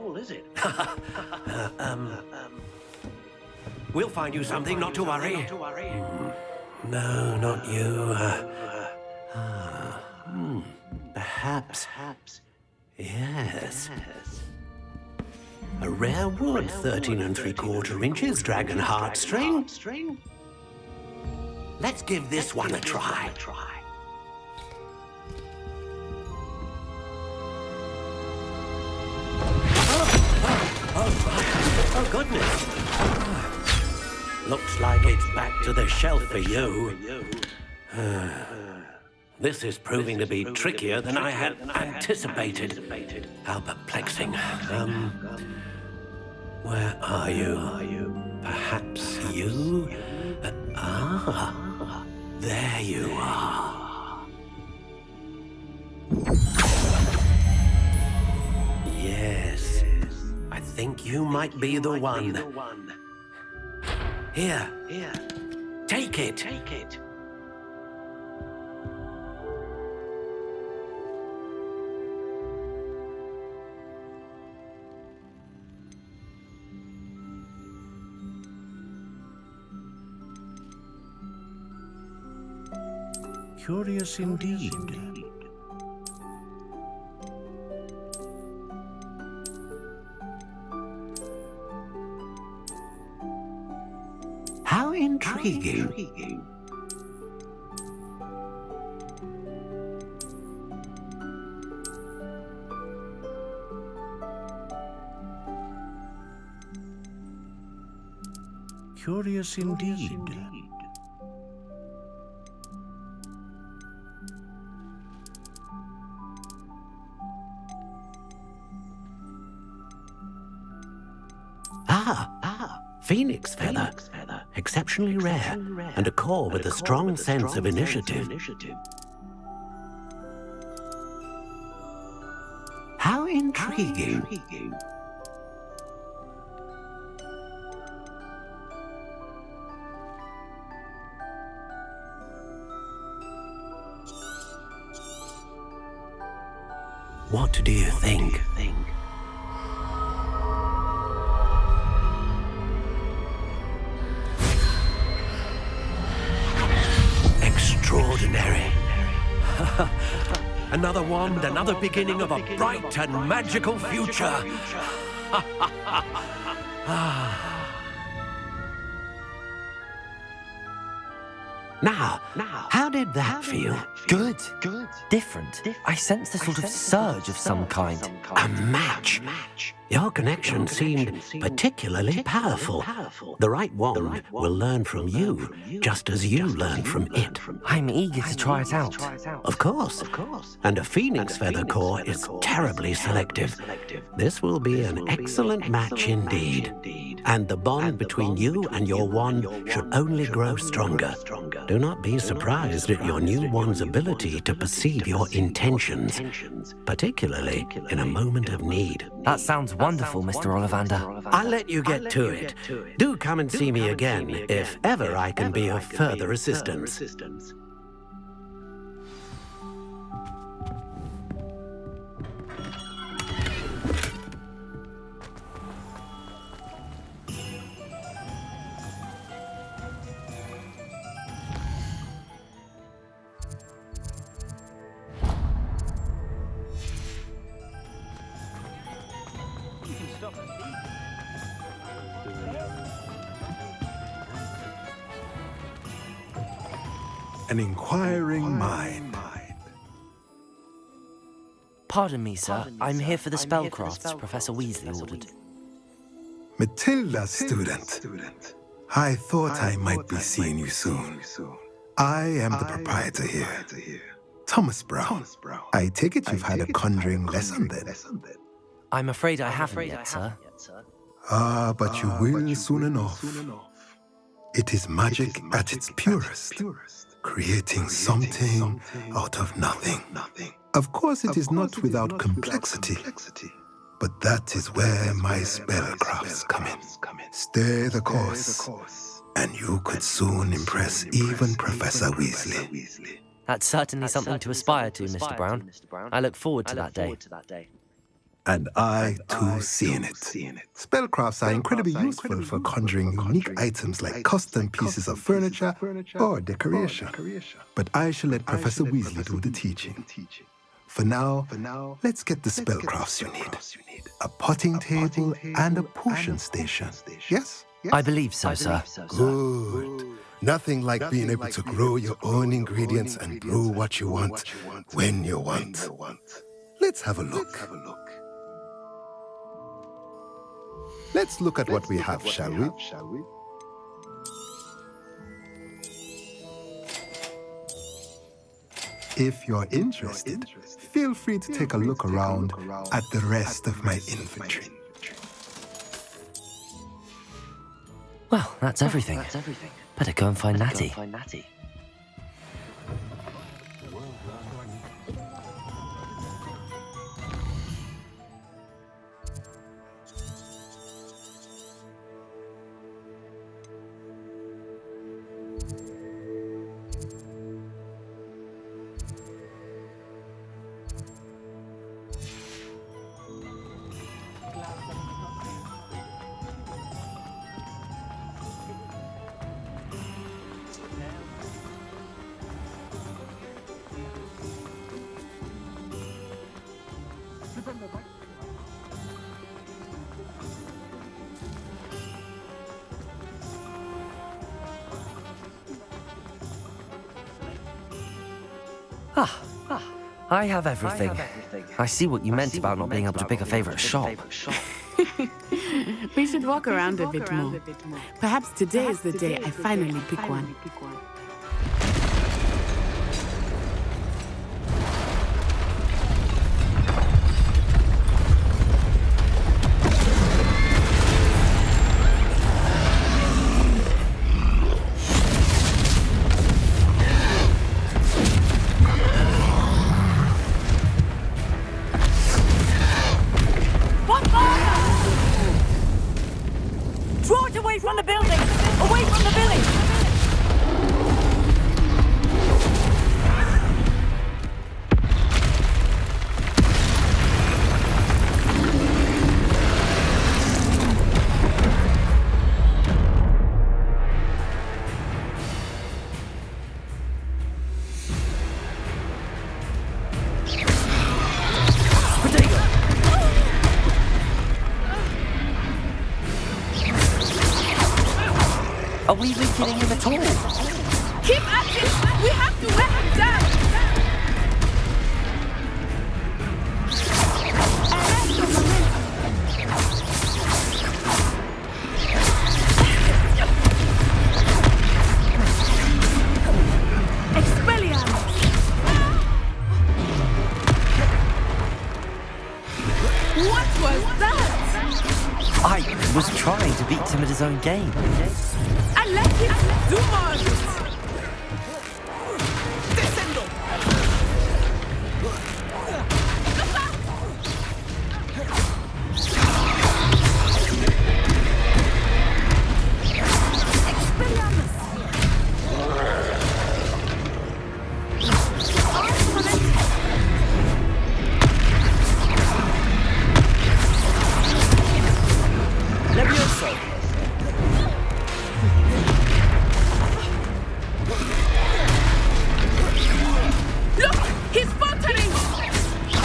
We'll find you something, not to worry. No, not you. Perhaps. Yes. A rare wood, 13 3/4 inches, dragon heartstring. Let's give this one a try. Oh, goodness. Looks like it's back to the shelf for you. This is proving to be trickier than I had anticipated. How perplexing. Where are you? Perhaps you? There you are. Yes, I think you might be the one. Here, take it. Curious indeed. How intriguing. Curious indeed. Phoenix feather. Exceptionally rare, and a core with a strong sense of initiative. How intriguing. What do you think? Extraordinary. Another wand, another beginning of a bright and magical future. Now, how did that feel?
Good. Different. I sensed a sort of surge of some kind.
A match. Your connection seemed particularly powerful. The right wand will learn from you, just as you learn from it.
I'm eager to try it out.
Of course. And a phoenix feather core is terribly selective. This will be an excellent match indeed. And the bond between you and your wand should only grow stronger. Do not be surprised at your new wand's ability to perceive your intentions, particularly in a moment of need.
That sounds wonderful, Mr. Ollivander.
I'll let you get to it. Do come and see me again if ever I can be of further assistance.
An inquiring mind.
Pardon me, sir. I'm here for the spellcrafts Professor Weasley ordered.
Matilda, student. I thought I might be seeing you soon. I am the proprietor here. Thomas Brown. I take it you've had a conjuring lesson then?
I'm afraid I haven't yet, sir.
Ah, but you will soon enough. It is magic at its purest. Creating something out of nothing. Of course, it is not without complexity, but that is where my spellcrafts come in. Stay the course, and you could soon impress even Professor Weasley.
That's certainly something to aspire to, Mr. Brown. I look forward to that day.
And I, too, seeing it. Spellcrafts are incredibly useful for conjuring unique items like custom pieces of furniture or decoration. But I shall let Professor Weasley do the teaching. For now, let's get the spellcrafts you need. A potting table and a potion station. Yes?
I believe so, sir.
Good. Nothing like being able to grow your own ingredients and brew what you want when you want. Let's have a look. Let's look at what we have, shall we? If you're interested, feel free to take a look around at the rest of my inventory.
Well, that's everything. Better go and find Natty. I have everything. I see what you meant about not being able to pick a favorite shop.
We should walk around a bit more. Perhaps today is the day I finally pick one.
Are we weakening him at all?
Keep at it! We have to let him down! What was that?
I was trying to beat him at his own game.
And let him do more of it!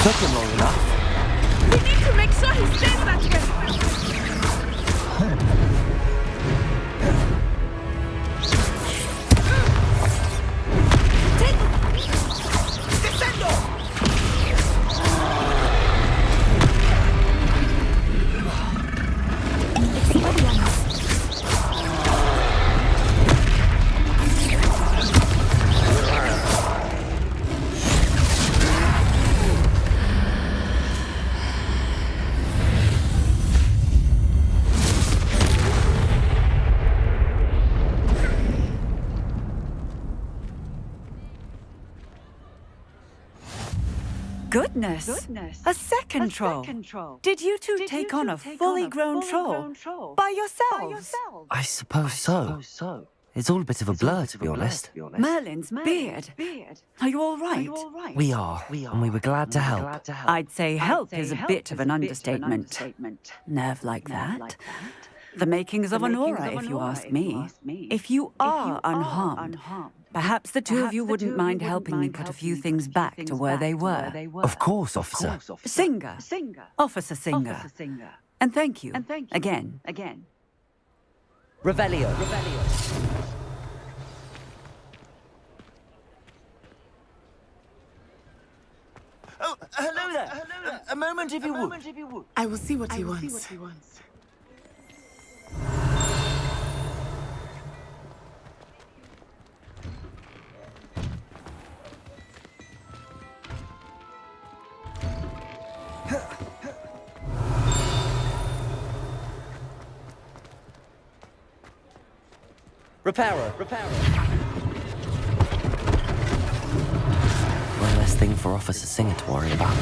Took him long enough.
We need to make sure he stays that way.
Goodness! A second troll. Did you two take on a fully grown troll? By yourselves?
I suppose so. It's all a bit of a blur, to be honest.
Merlin's beard. Are you all right?
We are, and we were glad to help.
I'd say help is a bit of an understatement. Nerve like that. The makings of an aura, if you ask me. If you are unharmed, perhaps the two of you wouldn't mind helping me put a few things back to where they were.
Of course, officer.
Singer. Officer Singer. And thank you. Again.
Revelio.
Oh, hello there. A moment if you would.
I will see what he wants.
Repairer. One less thing for Officer Singer to worry about.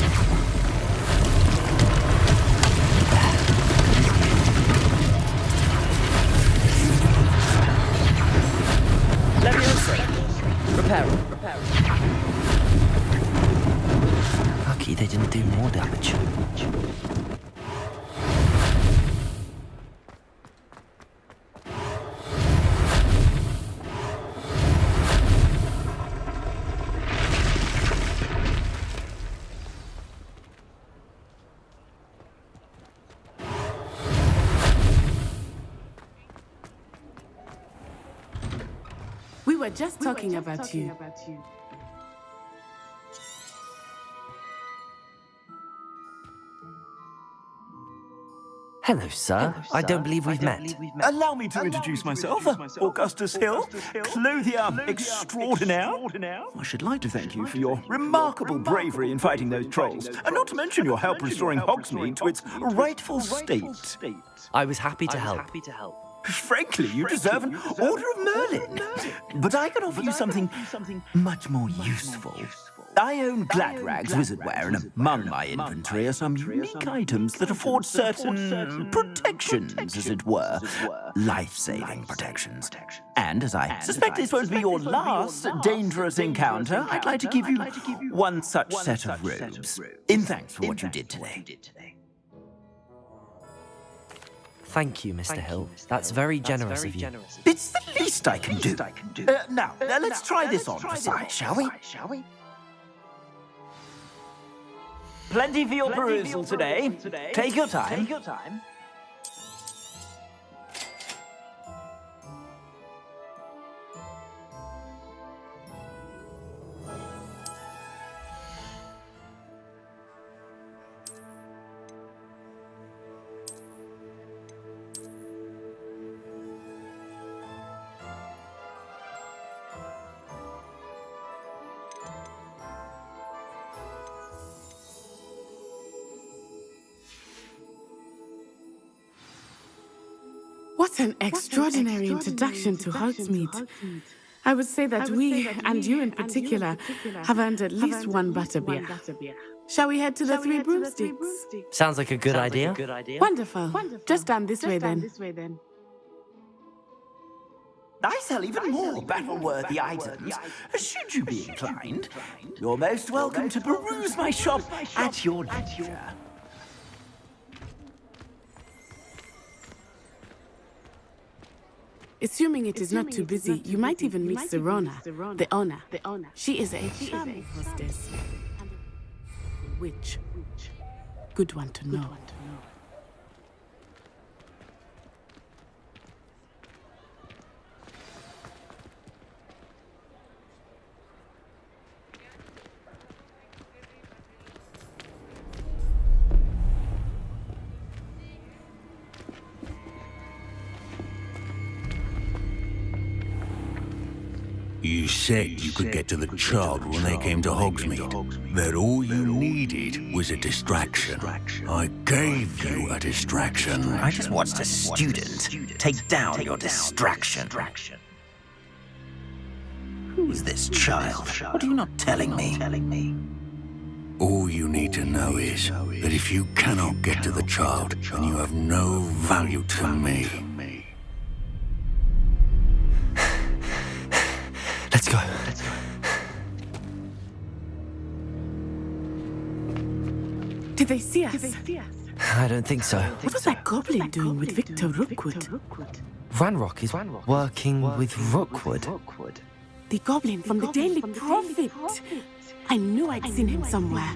Leviosa. Repairer. Lucky they didn't do more damage.
We were just talking about you.
Hello, sir. I don't believe we've met.
Allow me to introduce myself. Augustus Hill, clothier extraordinaire. I should like to thank you for your remarkable bravery in fighting those trolls, and not to mention your help restoring Hogsmeade to its rightful state.
I was happy to help.
Frankly, you deserve an Order of Merlin. But I can offer you something much more useful. I own Gladrag's wizardware, and among my inventory are some unique items that afford certain protections, as it were. Life-saving protections. And as I suspect this won't be your last dangerous encounter, I'd like to give you one such set of robes, in thanks for what you did today.
Thank you, Mr. Hill. That's very generous of you.
It's the least I can do. Now, let's try this on for size, shall we? Plenty for your perusal today. Take your time.
What an extraordinary introduction to Hogsmeade. I would say that we, and you in particular, have earned at least one butterbeer. Shall we head to the Three Broomsticks?
Sounds like a good idea.
Wonderful. Just down this way then.
I sell even more battle-worthy items, should you be inclined. You're most welcome to peruse my shop at your leisure.
Assuming it is not too busy, you might even meet Serona, the owner. She is a charming hostess. And a witch. Good one to know.
You said you could get to the child when they came to Hogsmeade. That all you needed was a distraction. I gave you a distraction.
I just watched a student take down your distraction. Who's this child? What are you not telling me?
All you need to know is that if you cannot get to the child, then you have no value to me.
Let's go.
Did they see us?
I don't think so.
What was that goblin doing with Victor Rookwood?
Ranrock is working with Rookwood.
The goblin from the Daily Prophet. I knew I'd seen him somewhere.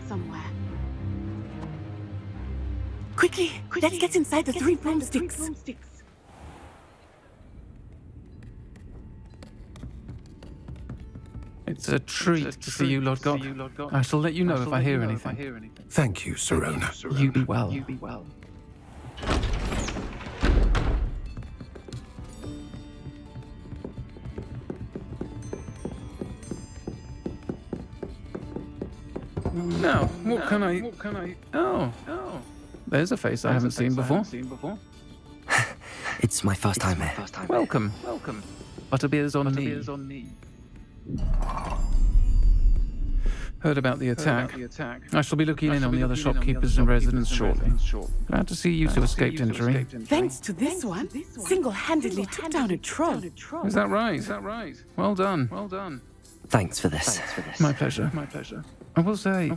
Quickly, let's get inside the Three Broomsticks.
It's a treat to see you, Lord Gok. I shall let you know if I hear anything.
Thank you, Serona.
You be well. Now, what can I... Oh, there's a face I haven't seen before.
It's my first time here.
Welcome. Butterbeer's on knee. Heard about the attack. I shall be looking in on the other shopkeepers and residents shortly. Glad to see you two escaped injury.
Thanks to this one, single-handedly took down a troll.
Is that right? Well done.
Thanks for this.
My pleasure. I will say,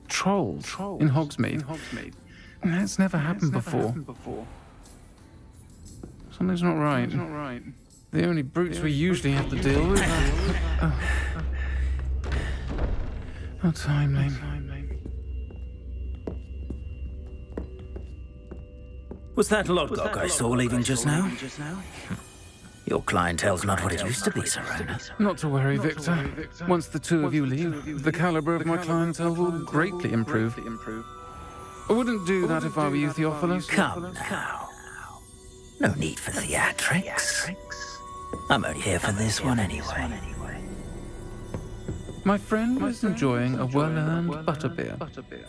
trolls in Hogsmeade. That's never happened before. Something's not right. The only brutes we usually have to deal with are... Oh, timely.
Was that Lodgok I saw leaving just now? Your clientele's not what it used to be, Sirona.
Not to worry, Victor. Once the two of you leave, the caliber of my clientele will greatly improve. I wouldn't do that if I were you, Theophilus.
Come now. No need for theatrics. I'm only here for this one anyway.
My friend is enjoying a well-earned butterbeer.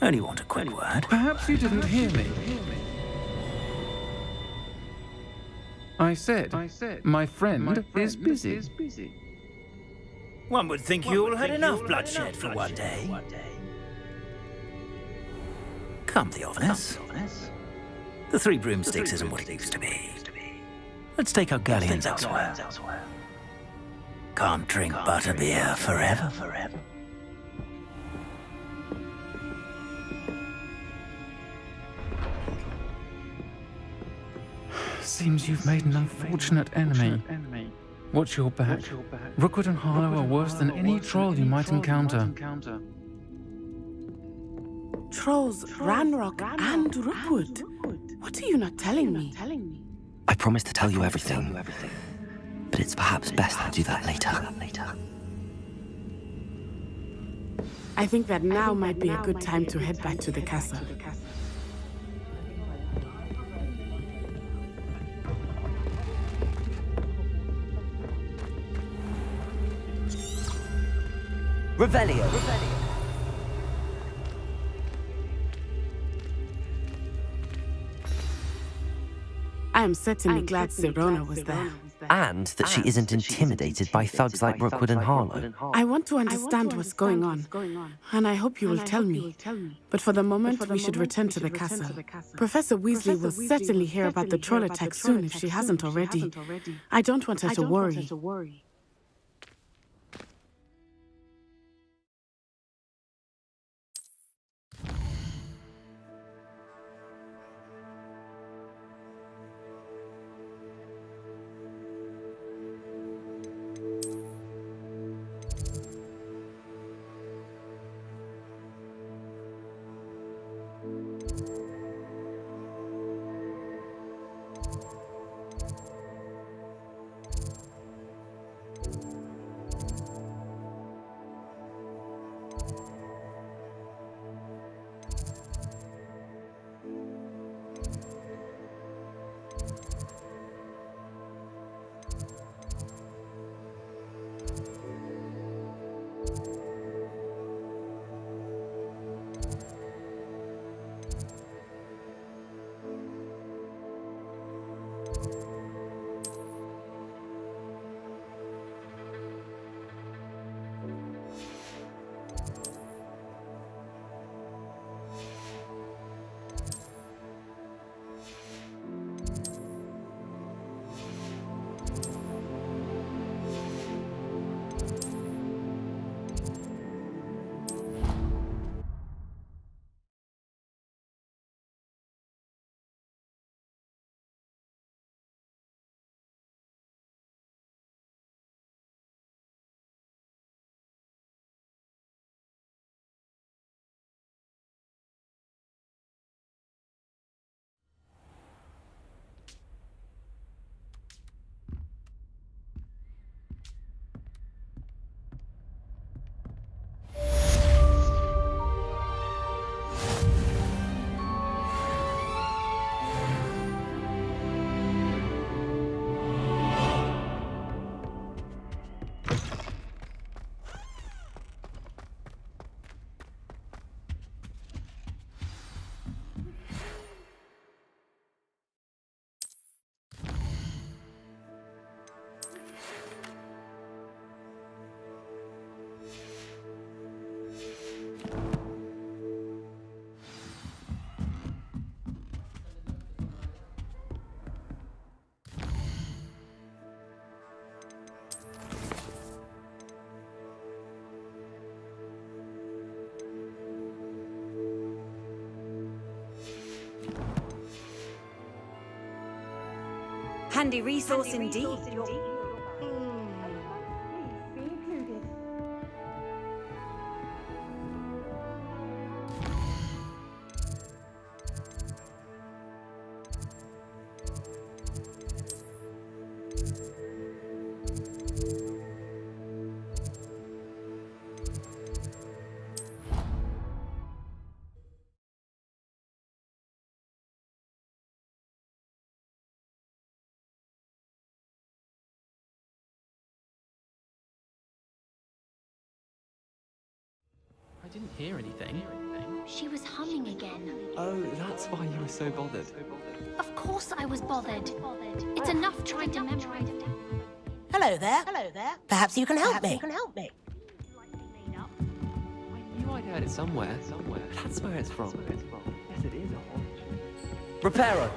Only want a quick word.
Perhaps you didn't hear me. I said, my friend is busy.
One would think you all had enough bloodshed for one day. Come, Theophilus. The Three Broomsticks isn't what it used to be. Let's take our galleons elsewhere. Can't drink butterbeer forever.
Seems you've made an unfortunate enemy. Watch your back. Rookwood and Harlow are worse than any troll you might encounter.
Trolls, Ranrock, and Rookwood. What are you not telling me?
I promised to tell you everything, but it's perhaps best I do that later.
I think that now might be a good time to head back to the castle.
Revelio.
I am certainly glad Sirona was there.
And that she isn't intimidated by thugs like Rookwood and Harlow.
I want to understand what's going on, and I hope you will tell me. But for the moment, we should return to the castle. Professor Weasley will certainly hear about the troll attack soon if she hasn't already. I don't want her to worry.
Handy resource indeed.
I didn't hear anything.
She was humming again.
Oh, that's why you were so bothered.
Of course I was bothered. It's enough trying to memorize it.
Hello there. Perhaps you can help me.
I knew I'd heard it somewhere. That's where it's from. Yes, it is a hodge.
Repairer!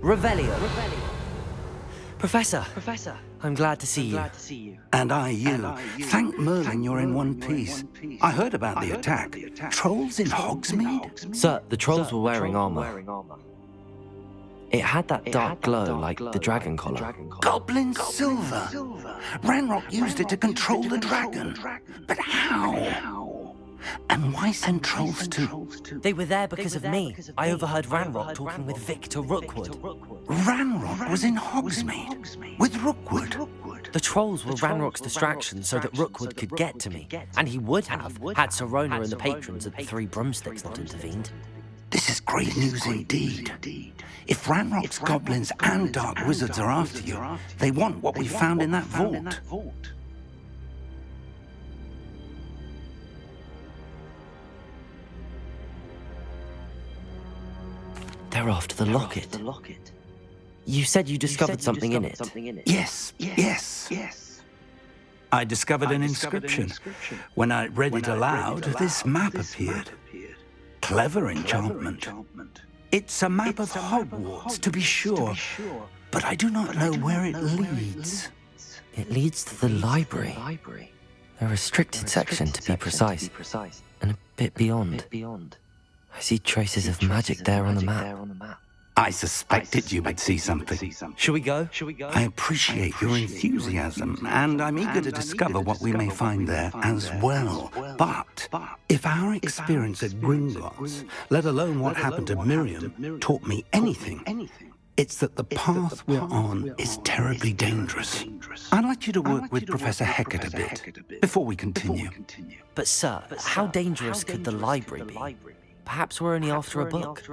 Revelio. Professor. I'm glad to see you.
And I you. Thank Merlin you're in one piece. I heard about the attack. Trolls in Hogsmeade?
Sir, the trolls were wearing armor. It had that dark glow like the dragon collar.
Goblin silver. Ranrock used it to control the dragon. But how? And why send trolls to...
They were there because of me. I overheard Ranrock talking with Victor Rookwood.
Ranrock was in Hogsmeade with Rookwood.
The trolls were Ranrock's distraction so that Rookwood could get to me. And he would have had Sirona and the patrons at the Three Broomsticks not intervened.
This is great news indeed. If Ranrock's goblins and dark wizards are after you, they want what we found in that vault.
They're after the locket. You said you discovered something in it.
Yes. I discovered an inscription. When I read it aloud, this map appeared. Clever enchantment. It's a map of Hogwarts, to be sure, but I do not know where it leads.
It leads to the library. A restricted section, to be precise, and a bit beyond. I see traces of magic there on the map.
I suspected you would see something.
Shall we go?
I appreciate your enthusiasm, and I'm eager to discover what we may find there as well. But if our experience at Gringotts, let alone what happened to Miriam, taught me anything, it's that the path we're on is terribly dangerous. I'd like you to work with Professor Hecat a bit before we continue.
But sir, how dangerous could the library be? Perhaps we're only after a book.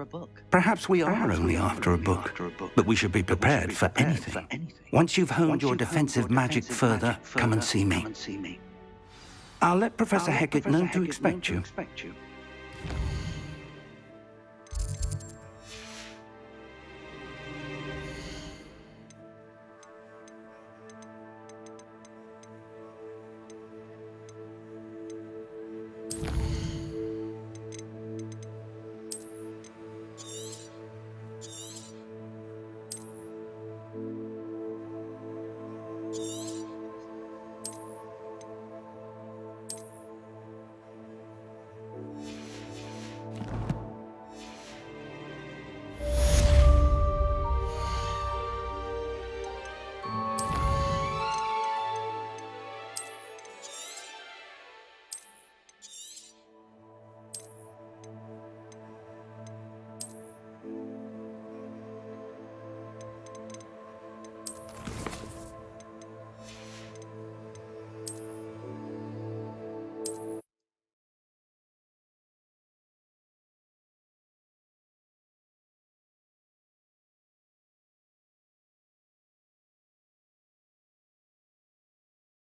Perhaps we are only after a book, but we should be prepared for anything. Once you've honed your defensive magic further, come and see me. I'll let Professor Hecat know to expect you.